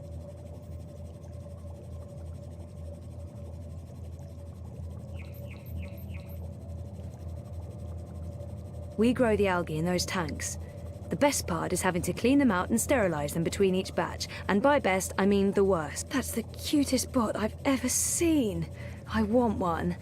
We grow the algae in those tanks. The best part is having to clean them out and sterilize them between each batch. And by best, I mean the worst. That's the cutest bot I've ever seen. I want one.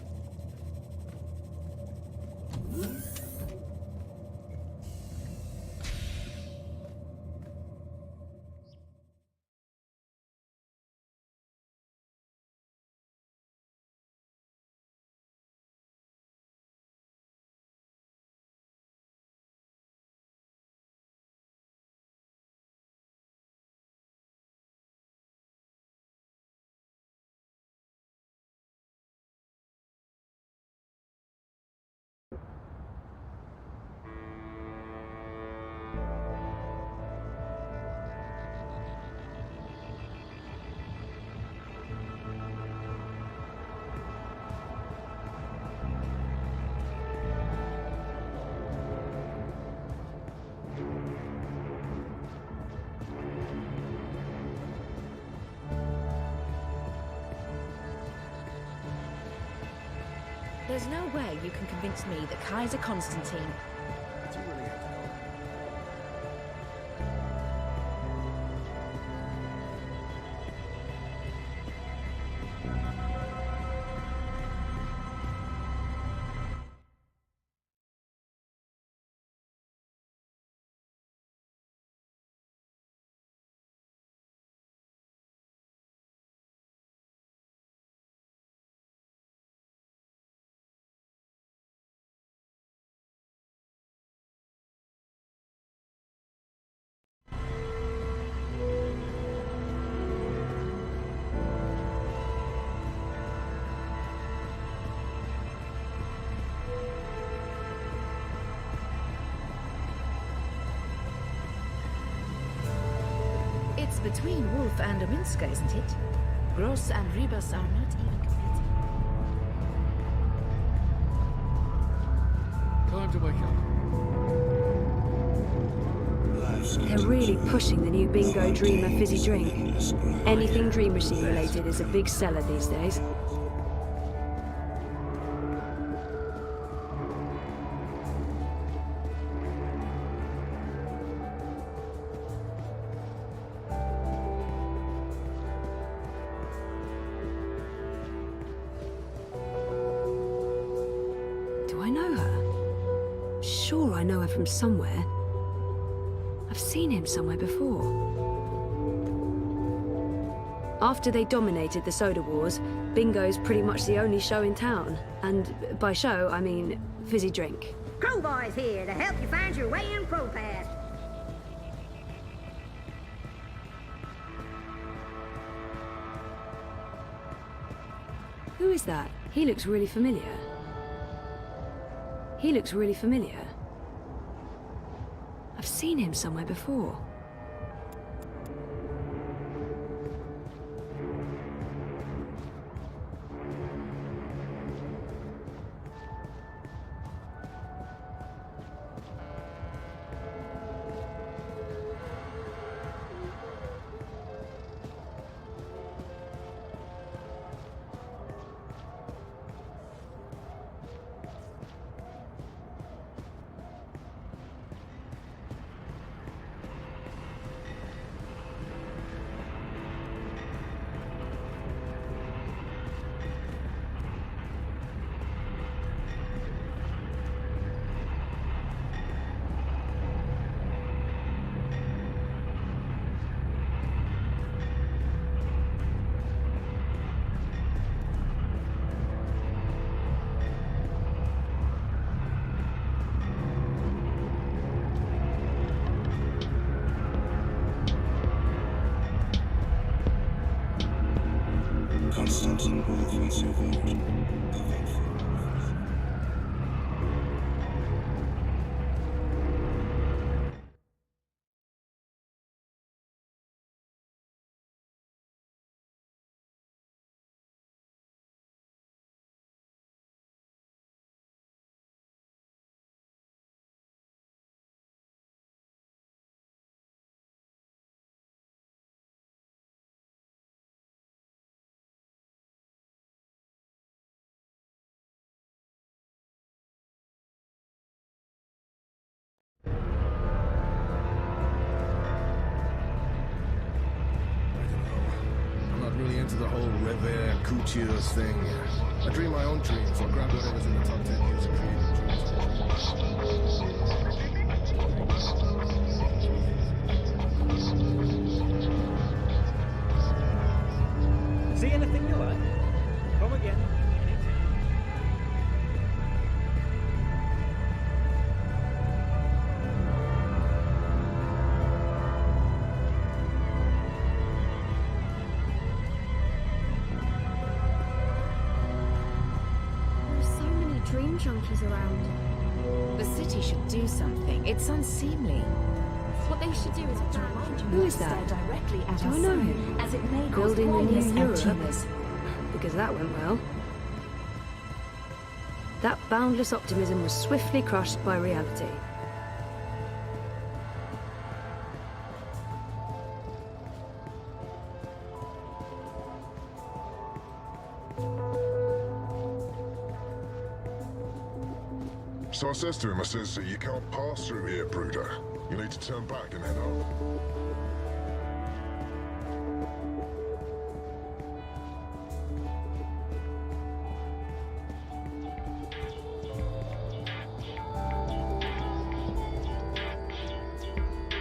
There's no way you can convince me that Kaiser Constantine... It's between Wolf and Ominska, isn't it? Gross and Rebus are not even competing. Time to wake up. They're really pushing the new Bingo Dreamer fizzy drink. Anything Dream Machine related is a big seller these days. Do I know her? Sure, I know her from somewhere. I've seen him somewhere before. After they dominated the soda wars, Bingo's pretty much the only show in town. And by show, I mean fizzy drink. Crowboy's here to help you find your way in Crow Pass. Who is that? He looks really familiar. He looks really familiar. I've seen him somewhere before. Constantine Wolf wants your vote. I'm not really into the whole Revere Coutures thing. I dream my own dreams or grab whatever's in the top 10 music See anything you like? Come again. There are so many dream junkies around. The city should do something. It's unseemly. What they should do is Who is that? Directly at Do I our know sun, him? as it may cause Building the blindness new and Europe. tumours. Because that went well. That boundless optimism was swiftly crushed by reality. So I says to him, I says, you can't pass through here, Brooder. You need to turn back and head home.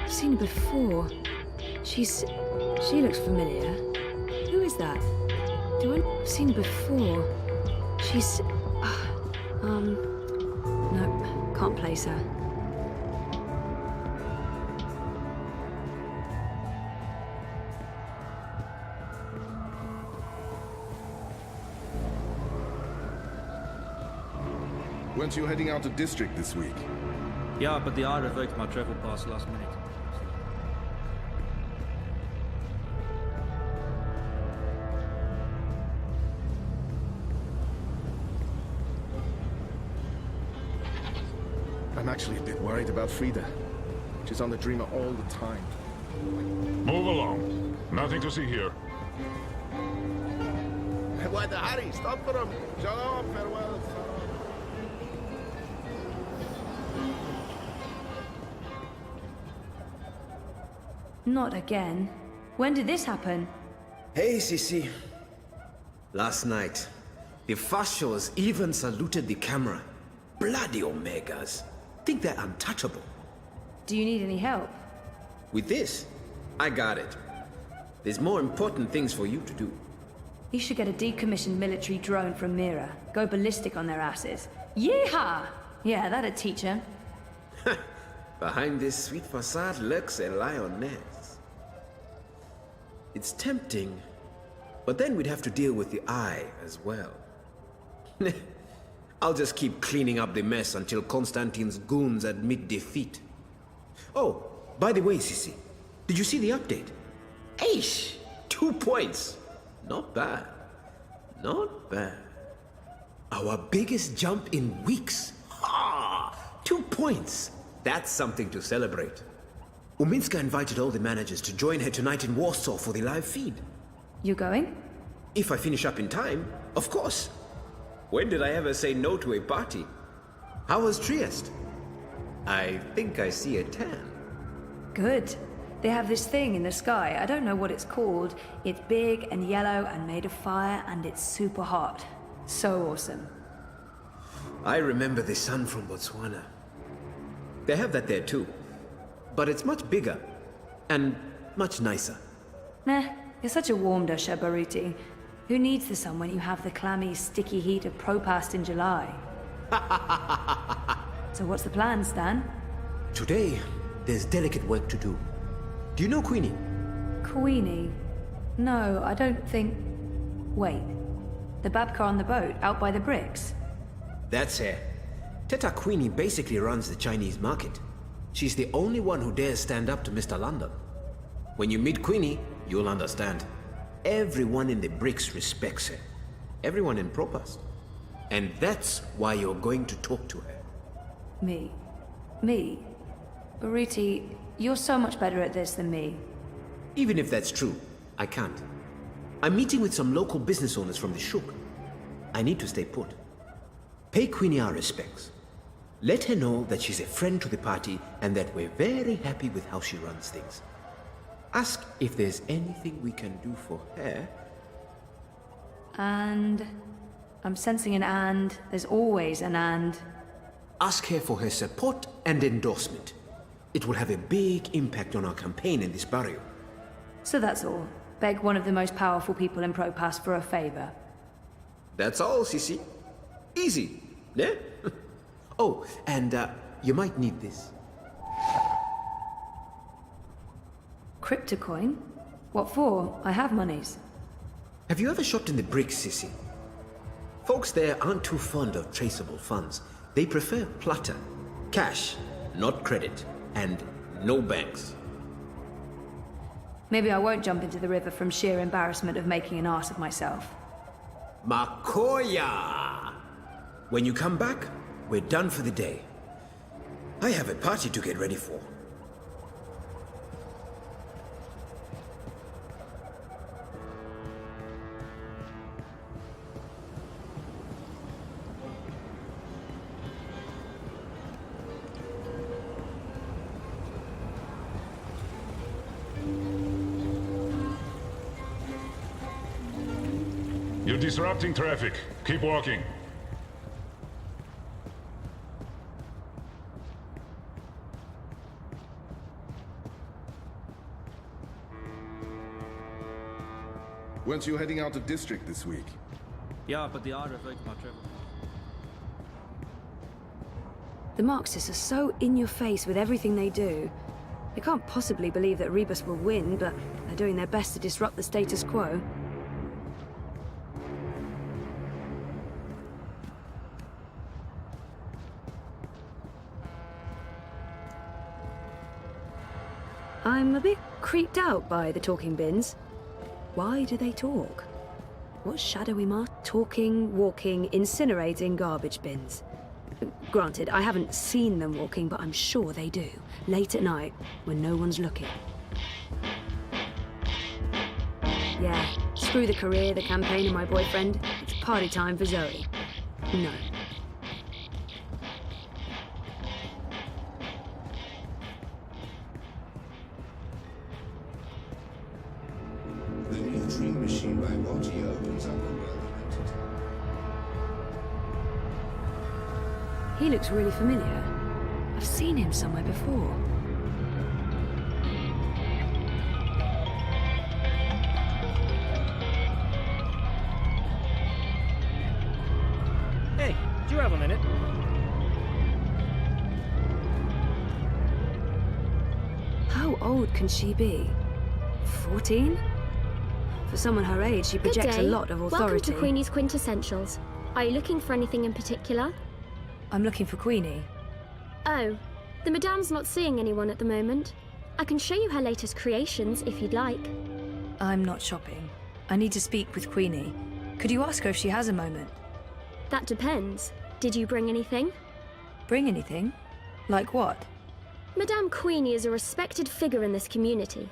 I've seen her before. She looks familiar. Who is that? I've seen her before. Nope, can't place her. Weren't you heading out to District this week? Yeah, but the I revoked my travel pass last minute. I'm actually a bit worried about Frida. She's on the Dreamer all the time. Move along. Nothing to see here. Why the Harry? Stop for him! Shalom, farewell. Not again. When did this happen? Hey, Sissy. Last night, the Fashos even saluted the camera. Bloody Omegas. Think they're untouchable. Do you need any help? With this, I got it. There's more important things for you to do. You should get a decommissioned military drone from Mira. Go ballistic on their asses. Yeehaw! Yeah, that'd teach 'em. Behind this sweet facade lurks a lioness. It's tempting, but then we'd have to deal with the eye as well. I'll just keep cleaning up the mess until Constantine's goons admit defeat. Oh, by the way, Sissy, did you see the update? Aish! 2 points! Not bad. Not bad. Our biggest jump in weeks. Ha! 2 points! That's something to celebrate. Uminska invited all the managers to join her tonight in Warsaw for the live feed. You going? If I finish up in time, of course. When did I ever say no to a party? How was Trieste? I think I see a tan. Good. They have this thing in the sky. I don't know what it's called. It's big and yellow and made of fire, and it's super hot. So awesome. I remember the sun from Botswana. They have that there too. But it's much bigger. And much nicer. Meh. You're such a warm dusher, Baruti. Who needs the sun when you have the clammy, sticky heat of Propast in July? So what's the plan, Stan? Today, there's delicate work to do. Do you know Queenie? Queenie? No, I don't think... Wait. The Babka on the boat, out by the bricks? That's her. Teta Queenie basically runs the Chinese market. She's the only one who dares stand up to Mr. London. When you meet Queenie, you'll understand. Everyone in the bricks respects her. Everyone in Propast. And that's why you're going to talk to her. Me? Baruti, you're so much better at this than me. Even if that's true, I can't. I'm meeting with some local business owners from the Shuk. I need to stay put. Pay Queenie our respects. Let her know that she's a friend to the party and that we're very happy with how she runs things. Ask if there's anything we can do for her. And... I'm sensing an and. There's always an and. Ask her for her support and endorsement. It will have a big impact on our campaign in this barrio. So that's all. Beg one of the most powerful people in Propass for a favor. That's all, Sissy. Easy, yeah? Oh, and you might need this. Cryptocoin? What for? I have monies. Have you ever shopped in the bricks, Sissy? Folks there aren't too fond of traceable funds. They prefer plata. Cash, not credit. And no banks. Maybe I won't jump into the river from sheer embarrassment of making an ass of myself. Makoya! When you come back, we're done for the day. I have a party to get ready for. You're disrupting traffic. Keep walking. Weren't you heading out of district this week? Yeah, but the order revoked my travel. The Marxists are so in your face with everything they do. They can't possibly believe that Rebus will win, but they're doing their best to disrupt the status quo. I'm a bit creeped out by the talking bins. Why do they talk? What shadowy talking, walking, incinerating garbage bins? Granted, I haven't seen them walking, but I'm sure they do. Late at night, when no one's looking. Yeah, screw the career, the campaign, and my boyfriend. It's party time for Zoe. No. The new dream machine by Watty opens up a world of entity. He looks really familiar. I've seen him somewhere before. Hey, do you have a minute? How old can she be? 14? For someone her age, she projects a lot of authority. Welcome to Queenie's Quintessentials. Are you looking for anything in particular? I'm looking for Queenie. Oh, the Madame's not seeing anyone at the moment. I can show you her latest creations if you'd like. I'm not shopping. I need to speak with Queenie. Could you ask her if she has a moment? That depends. Did you bring anything? Bring anything? Like what? Madame Queenie is a respected figure in this community.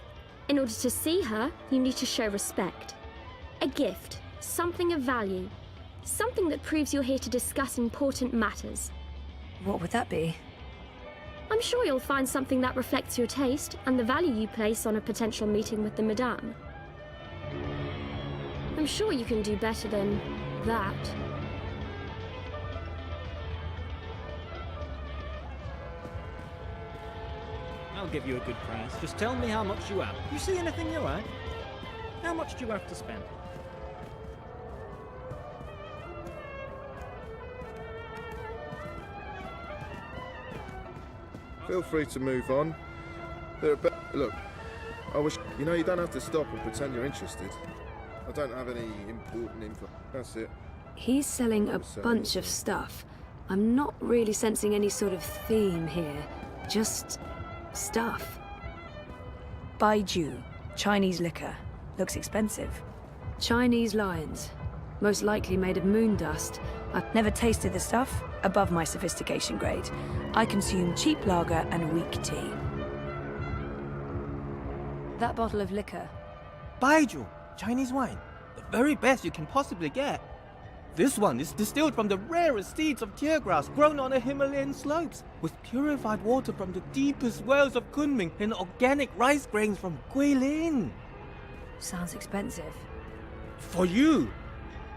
In order to see her, you need to show respect. A gift, something of value, something that proves you're here to discuss important matters. What would that be? I'm sure you'll find something that reflects your taste and the value you place on a potential meeting with the Madame. I'm sure you can do better than that. I'll give you a good price. Just tell me how much you have. You see anything you like? How much do you have to spend? Feel free to move on. Look, I wish... You know, you don't have to stop and pretend you're interested. I don't have any important info. That's it. He's selling a bunch of stuff. I'm not really sensing any sort of theme here. Just stuff. Baiju, Chinese liquor. Looks expensive. Chinese lions. Most likely made of moon dust. I've never tasted the stuff. Above my sophistication grade. I consume cheap lager and weak tea. That bottle of liquor. Baiju, Chinese wine. The very best you can possibly get. This one is distilled from the rarest seeds of tear grass grown on the Himalayan slopes, with purified water from the deepest wells of Kunming and organic rice grains from Guilin. Sounds expensive. For you,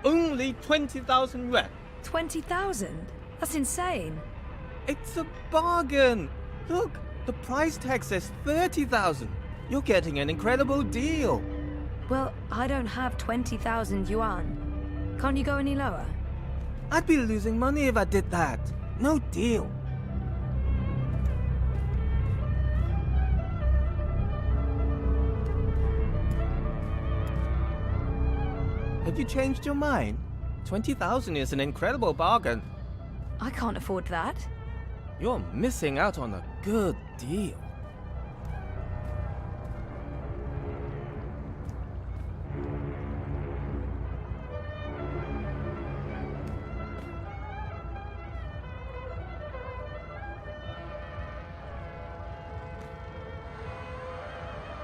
only 20,000 yuan. 20,000? That's insane. It's a bargain. Look, the price tag says 30,000. You're getting an incredible deal. Well, I don't have 20,000 yuan. Can't you go any lower? I'd be losing money if I did that. No deal. Have you changed your mind? 20,000 is an incredible bargain. I can't afford that. You're missing out on a good deal.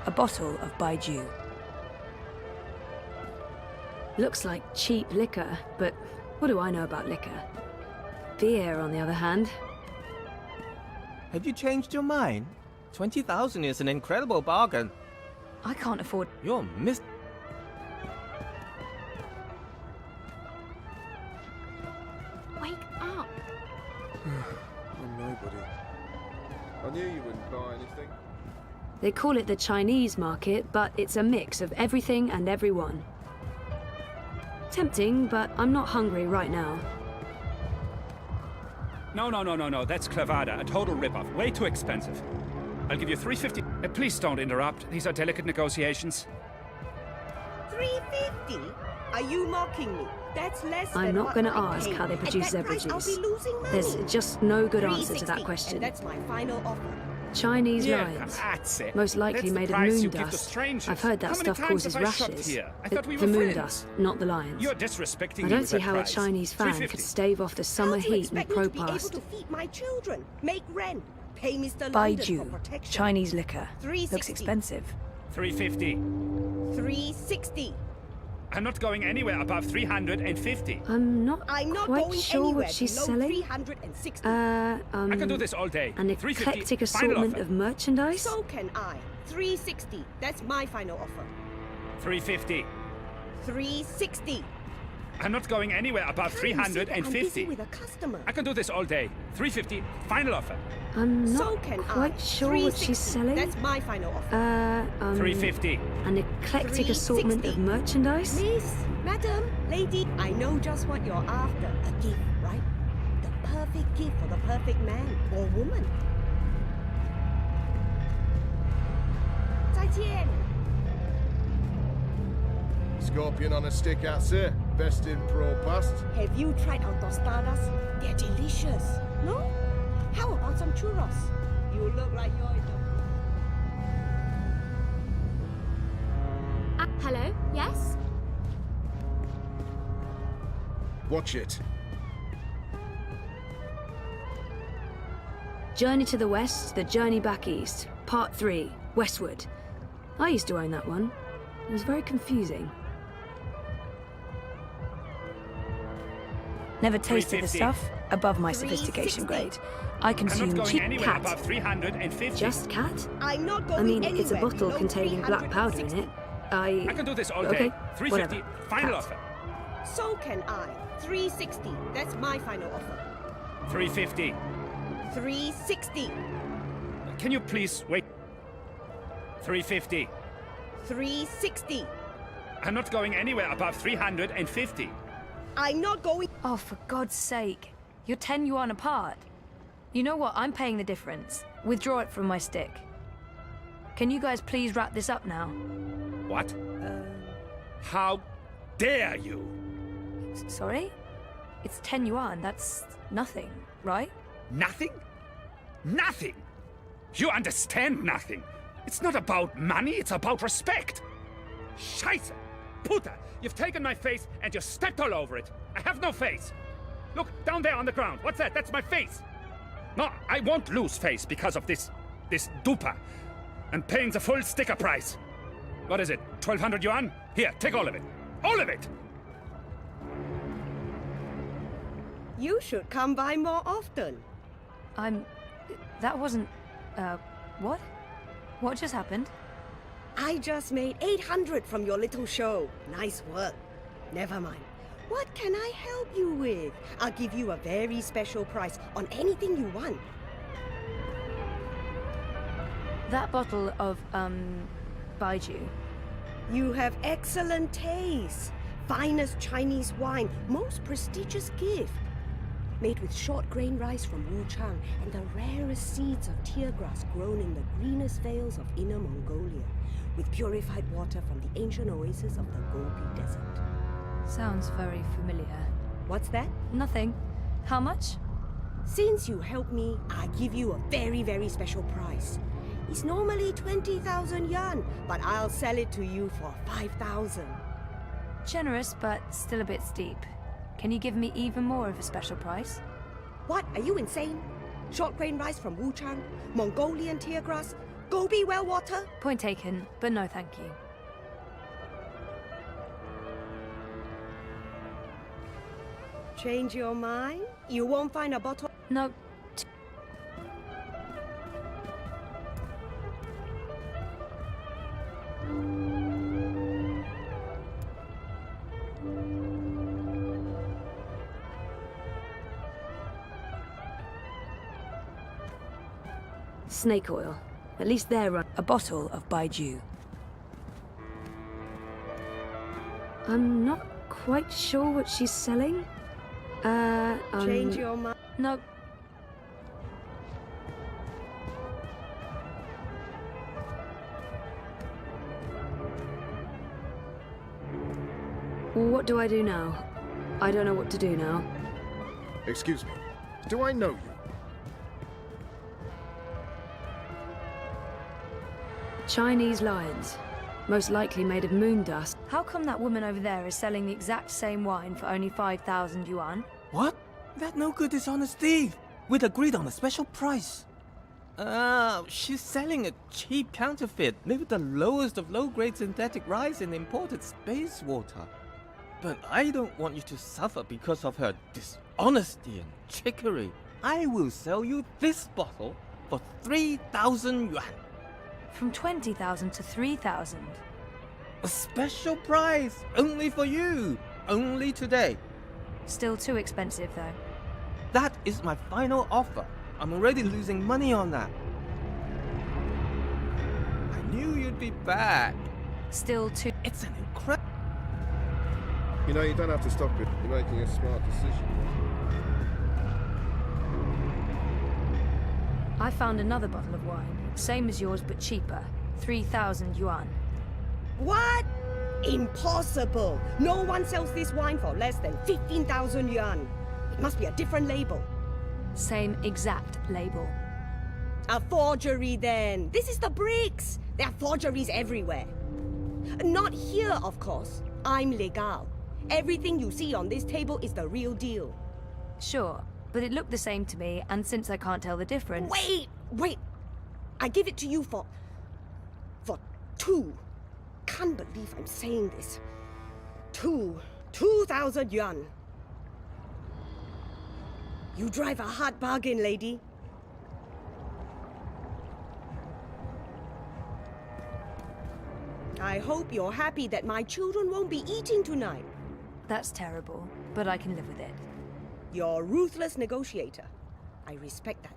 A bottle of Baiju. Looks like cheap liquor, but what do I know about liquor? Beer, on the other hand. Have you changed your mind? 20,000 is an incredible bargain. I can't afford... You're I'm nobody. I knew you wouldn't buy anything. They call it the Chinese market, but it's a mix of everything and everyone. Tempting, but I'm not hungry right now. No, that's clavada, a total rip-off. Way too expensive. I'll give you $350. Please don't interrupt. These are delicate negotiations. $350? Are you mocking me? That's less than I'm not going to I ask paid. how they At produce that their price, produce. I'll be losing money. There's just no good answer to that $360, question. and that's my final offer. Chinese Yeah, lions, that's it. most likely That's the made of price moon you give to dust. strangers. I've heard that How many stuff times causes have I shopped rashes. here? I thought we The were moon friends. dust, not the lions. You're disrespecting I me don't with see that how price. a Chinese fan $350. could stave off the summer How do you heat and expect me to be able pro-past. to feed my children, make rent, pay Mr. London for Baiju, protection? Chinese liquor. $360. Looks expensive. $350. $360. I'm not going anywhere above $350. I'm not I'm not quite going sure anywhere what she's below selling. $360. I can do this all day. An $350, eclectic final assortment offer. of merchandise? So can I. $360. That's my final offer. $350. $360. I'm not going anywhere above Can't you see that I'm busy $350. with a customer. I can do this all day. $350, final offer. I'm So not can quite I. sure what she's $360. selling. That's my final offer. $350. An eclectic assortment of merchandise? Miss, madam, lady, I know just what you're after. A gift, right? The perfect gift for the perfect man or woman. 再见. Scorpion on a stick, that's it. Best in pro past. Have you tried our tostadas? They're delicious. No? How about some churros? You look like you're in the... Hello? Yes? Watch it. Journey to the West, The Journey Back East, Part 3, Westward. I used to own that one. It was very confusing. Never tasted the 350. stuff. Above my sophistication grade. I I'm consume not going cheap anywhere cat. above $350. Just cat? I'm not going I mean, anywhere it's a bottle below containing black powder in it. I can do this all Okay, day. $350, whatever. final Cat. offer. So can I. $360. That's my final offer. $350. $360. Can you please wait? $350. $360. I'm not going anywhere above $350. I'm not going... Oh, for God's sake. You're 10 yuan apart. You know what? I'm paying the difference. Withdraw it from my stick. Can you guys please wrap this up now? What? How dare you? Sorry? It's 10 yuan. That's nothing, right? Nothing? Nothing! You understand nothing. It's not about money, it's about respect. Scheiße! Puta! You've taken my face and you stepped all over it. I have no face. Look, down there on the ground. What's that? That's my face. No, I won't lose face because of this dupa. And paying the full sticker price. What is it? 1,200 yuan? Here, take all of it. All of it! You should come by more often. That wasn't... what? What just happened? I just made 800 from your little show. Nice work. Never mind. What can I help you with? I'll give you a very special price on anything you want. That bottle of, Baiju. You have excellent taste. Finest Chinese wine. Most prestigious gift. Made with short grain rice from Wuchang and the rarest seeds of tear grass grown in the greenest vales of Inner Mongolia. With purified water from the ancient oasis of the Gobi Desert. Sounds very familiar. What's that? Nothing. How much? Since you helped me, I give you a very, very special price. It's normally 20,000 yuan, but I'll sell it to you for 5,000. Generous, but still a bit steep. Can you give me even more of a special price? What? Are you insane? Short grain rice from Wuchang, Mongolian tear grass, Gobi well water? Point taken, but no thank you. Change your mind? You won't find a bottle? No. Snake oil. At least they're a bottle of Baiju. I'm not quite sure what she's selling. Change your mind. No. What do I do now? I don't know what to do now. Excuse me. Do I know you? Chinese lions. Most likely made of moon dust. How come that woman over there is selling the exact same wine for only 5,000 yuan? What? That no good dishonest thief! We'd agreed on a special price. She's selling a cheap counterfeit made with the lowest of low-grade synthetic rice and imported space water. But I don't want you to suffer because of her dishonesty and trickery. I will sell you this bottle for 3,000 yuan. From 20,000 to 3,000. A special price, only for you, only today. Still too expensive, though. That is my final offer. I'm already losing money on that. I knew you'd be back. Still too... It's an incredible... You know, you don't have to stop it. You're making a smart decision. I found another bottle of wine. Same as yours, but cheaper. 3,000 yuan. What? Impossible! No one sells this wine for less than 15,000 yuan. It must be a different label. Same exact label. A forgery then. This is the bricks. There are forgeries everywhere. Not here, of course. I'm legal. Everything you see on this table is the real deal. Sure, but it looked the same to me, and since I can't tell the difference... Wait! I give it to you for 2. Can't believe I'm saying this. 2,000 yuan. You drive a hard bargain, lady. I hope you're happy that my children won't be eating tonight. That's terrible, but I can live with it. You're a ruthless negotiator. I respect that.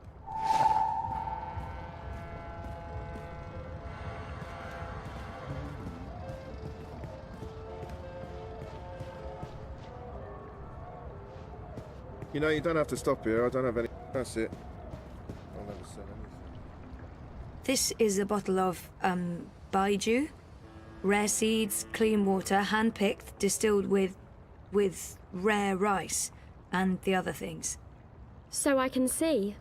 You know, you don't have to stop here. I don't have any... That's it. I'll never sell anything. This is a bottle of, Baiju. Rare seeds, clean water, hand-picked, distilled with rare rice, and the other things. So I can see.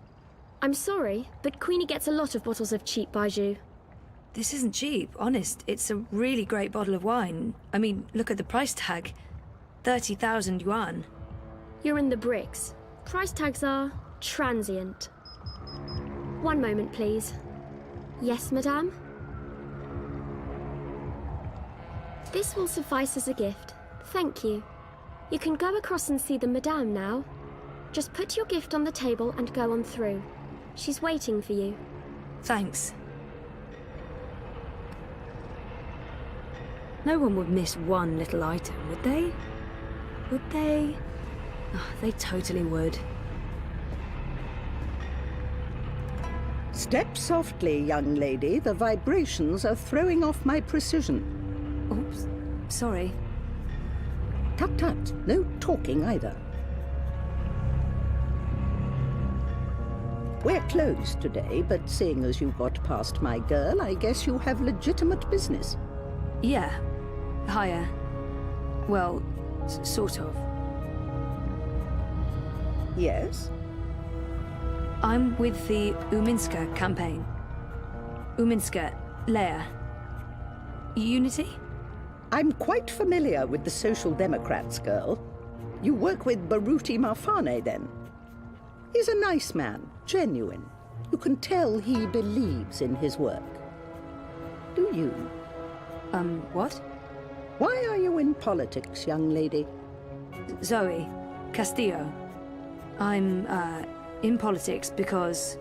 I'm sorry, but Queenie gets a lot of bottles of cheap Baiju. This isn't cheap, honest. It's a really great bottle of wine. I mean, look at the price tag. 30,000 yuan. You're in the bricks. Price tags are transient. One moment, please. Yes, madame? This will suffice as a gift. Thank you. You can go across and see the madame now. Just put your gift on the table and go on through. She's waiting for you. Thanks. No one would miss one little item, would they? Would they? Oh, they totally would. Step softly, young lady. The vibrations are throwing off my precision. Oops. Sorry. Tut tut. No talking either. We're closed today, but seeing as you got past my girl, I guess you have legitimate business. Yeah. Higher. Well, sort of. Yes? I'm with the Uminska campaign. Uminska, Leia. Unity? I'm quite familiar with the Social Democrats, girl. You work with Baruti Marfane, then? He's a nice man, genuine. You can tell he believes in his work. Do you? What? Why are you in politics, young lady? Zoe Castillo. I'm, in politics because...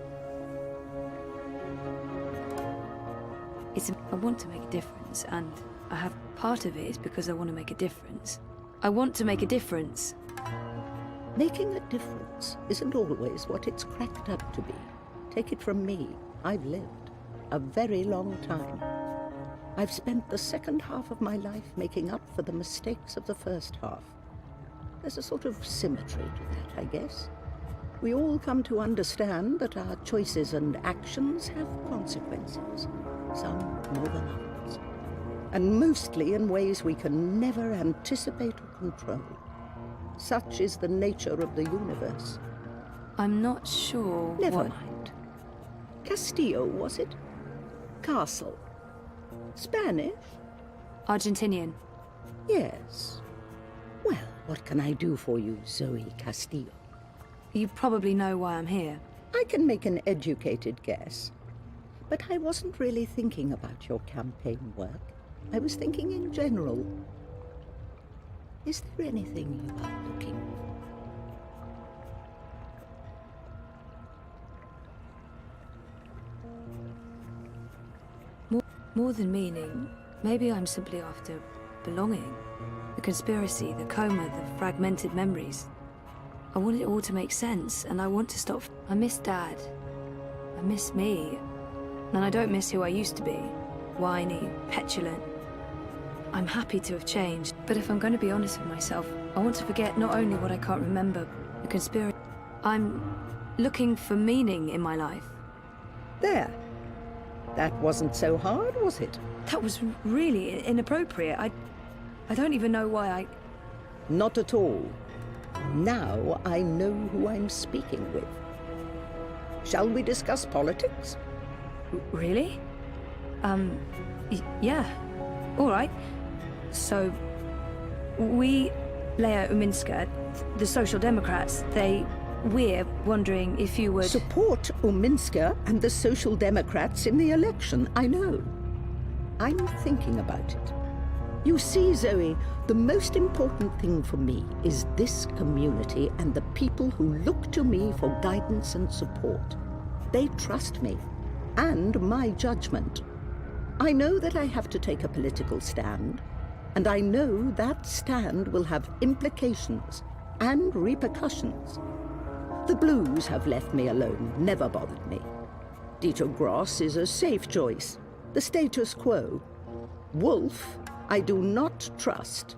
I want to make a difference, and I have part of it is because I want to make a difference. I want to make a difference. Making a difference isn't always what it's cracked up to be. Take it from me. I've lived a very long time. I've spent the second half of my life making up for the mistakes of the first half. There's a sort of symmetry to that, I guess. We all come to understand that our choices and actions have consequences, some more than others, and mostly in ways we can never anticipate or control. Such is the nature of the universe. I'm not sure. Never mind. Castillo, was it? Castle. Spanish? Argentinian. Yes. Well, what can I do for you, Zoe Castillo? You probably know why I'm here. I can make an educated guess. But I wasn't really thinking about your campaign work. I was thinking in general. Is there anything you are looking for? More than meaning, maybe I'm simply after belonging. The conspiracy, the coma, the fragmented memories. I want it all to make sense, and I want to stop. I miss Dad. I miss me. And I don't miss who I used to be. Whiny, petulant. I'm happy to have changed, but if I'm going to be honest with myself, I want to forget not only what I can't remember, the conspiracy. I'm looking for meaning in my life. There. That wasn't so hard, was it? That was really inappropriate. I don't even know why I... Not at all. Now I know who I'm speaking with. Shall we discuss politics? Really? Yeah. All right. So, we, Leia Uminska, the Social Democrats, we're wondering if you would... Support Uminska and the Social Democrats in the election, I know. I'm thinking about it. You see, Zoe, the most important thing for me is this community and the people who look to me for guidance and support. They trust me, and my judgment. I know that I have to take a political stand, and I know that stand will have implications and repercussions. The Blues have left me alone, never bothered me. Dieter Gross is a safe choice, the status quo. Wolf, I do not trust.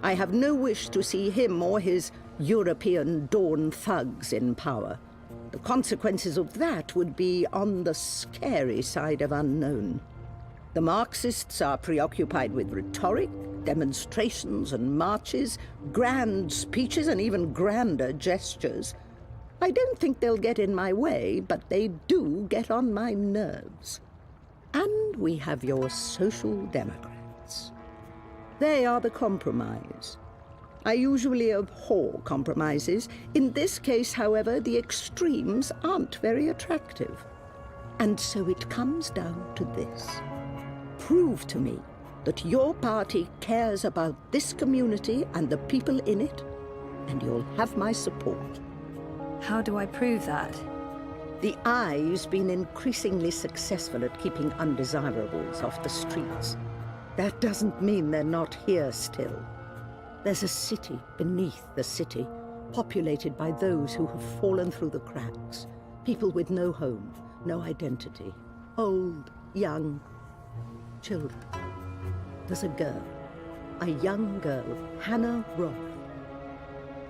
I have no wish to see him or his European Dawn thugs in power. The consequences of that would be on the scary side of unknown. The Marxists are preoccupied with rhetoric, demonstrations and marches, grand speeches and even grander gestures. I don't think they'll get in my way, but they do get on my nerves. And we have your Social Democrats. They are the compromise. I usually abhor compromises. In this case, however, the extremes aren't very attractive. And so it comes down to this. Prove to me that your party cares about this community and the people in it, and you'll have my support. How do I prove that? The Eye's been increasingly successful at keeping undesirables off the streets. That doesn't mean they're not here still. There's a city beneath the city, populated by those who have fallen through the cracks. People with no home, no identity. Old, young, children. There's a girl, a young girl, Hannah Roth.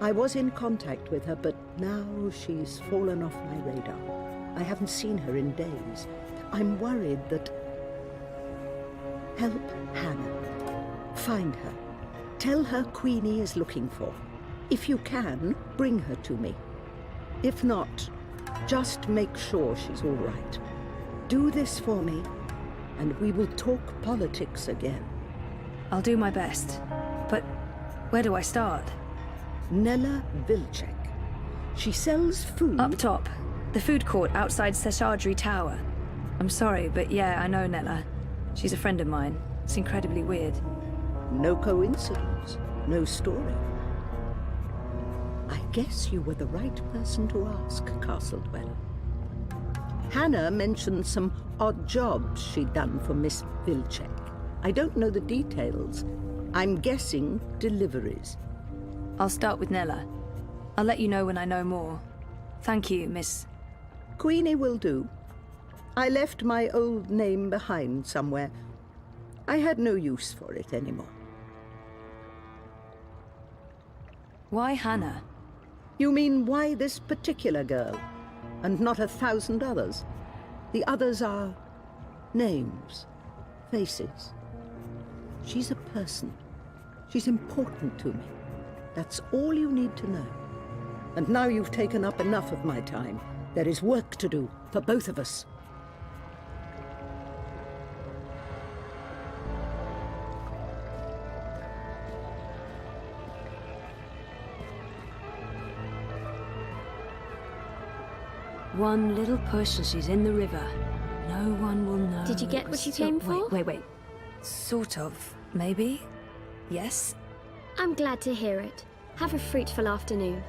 I was in contact with her, but now she's fallen off my radar. I haven't seen her in days. I'm worried that... Help Hannah. Find her. Tell her Queenie is looking for. If you can, bring her to me. If not, just make sure she's all right. Do this for me, and we will talk politics again. I'll do my best. But where do I start? Nella Vilcek. She sells food... Up top. The food court outside Seshadri Tower. I'm sorry, but yeah, I know Nella. She's a friend of mine. It's incredibly weird. No coincidence. No story. I guess you were the right person to ask, Castle Dweller. Hannah mentioned some odd jobs she'd done for Miss Vilcek. I don't know the details. I'm guessing deliveries. I'll start with Nella. I'll let you know when I know more. Thank you, Miss... Queenie will do. I left my old name behind somewhere. I had no use for it anymore. Why Hannah? You mean why this particular girl, and not 1,000 others? The others are names, faces. She's a person. She's important to me. That's all you need to know. And now you've taken up enough of my time. There is work to do for both of us. One little push and she's in the river. No one will know. Did you get what you came for? Wait. Sort of, maybe? Yes? I'm glad to hear it. Have a fruitful afternoon.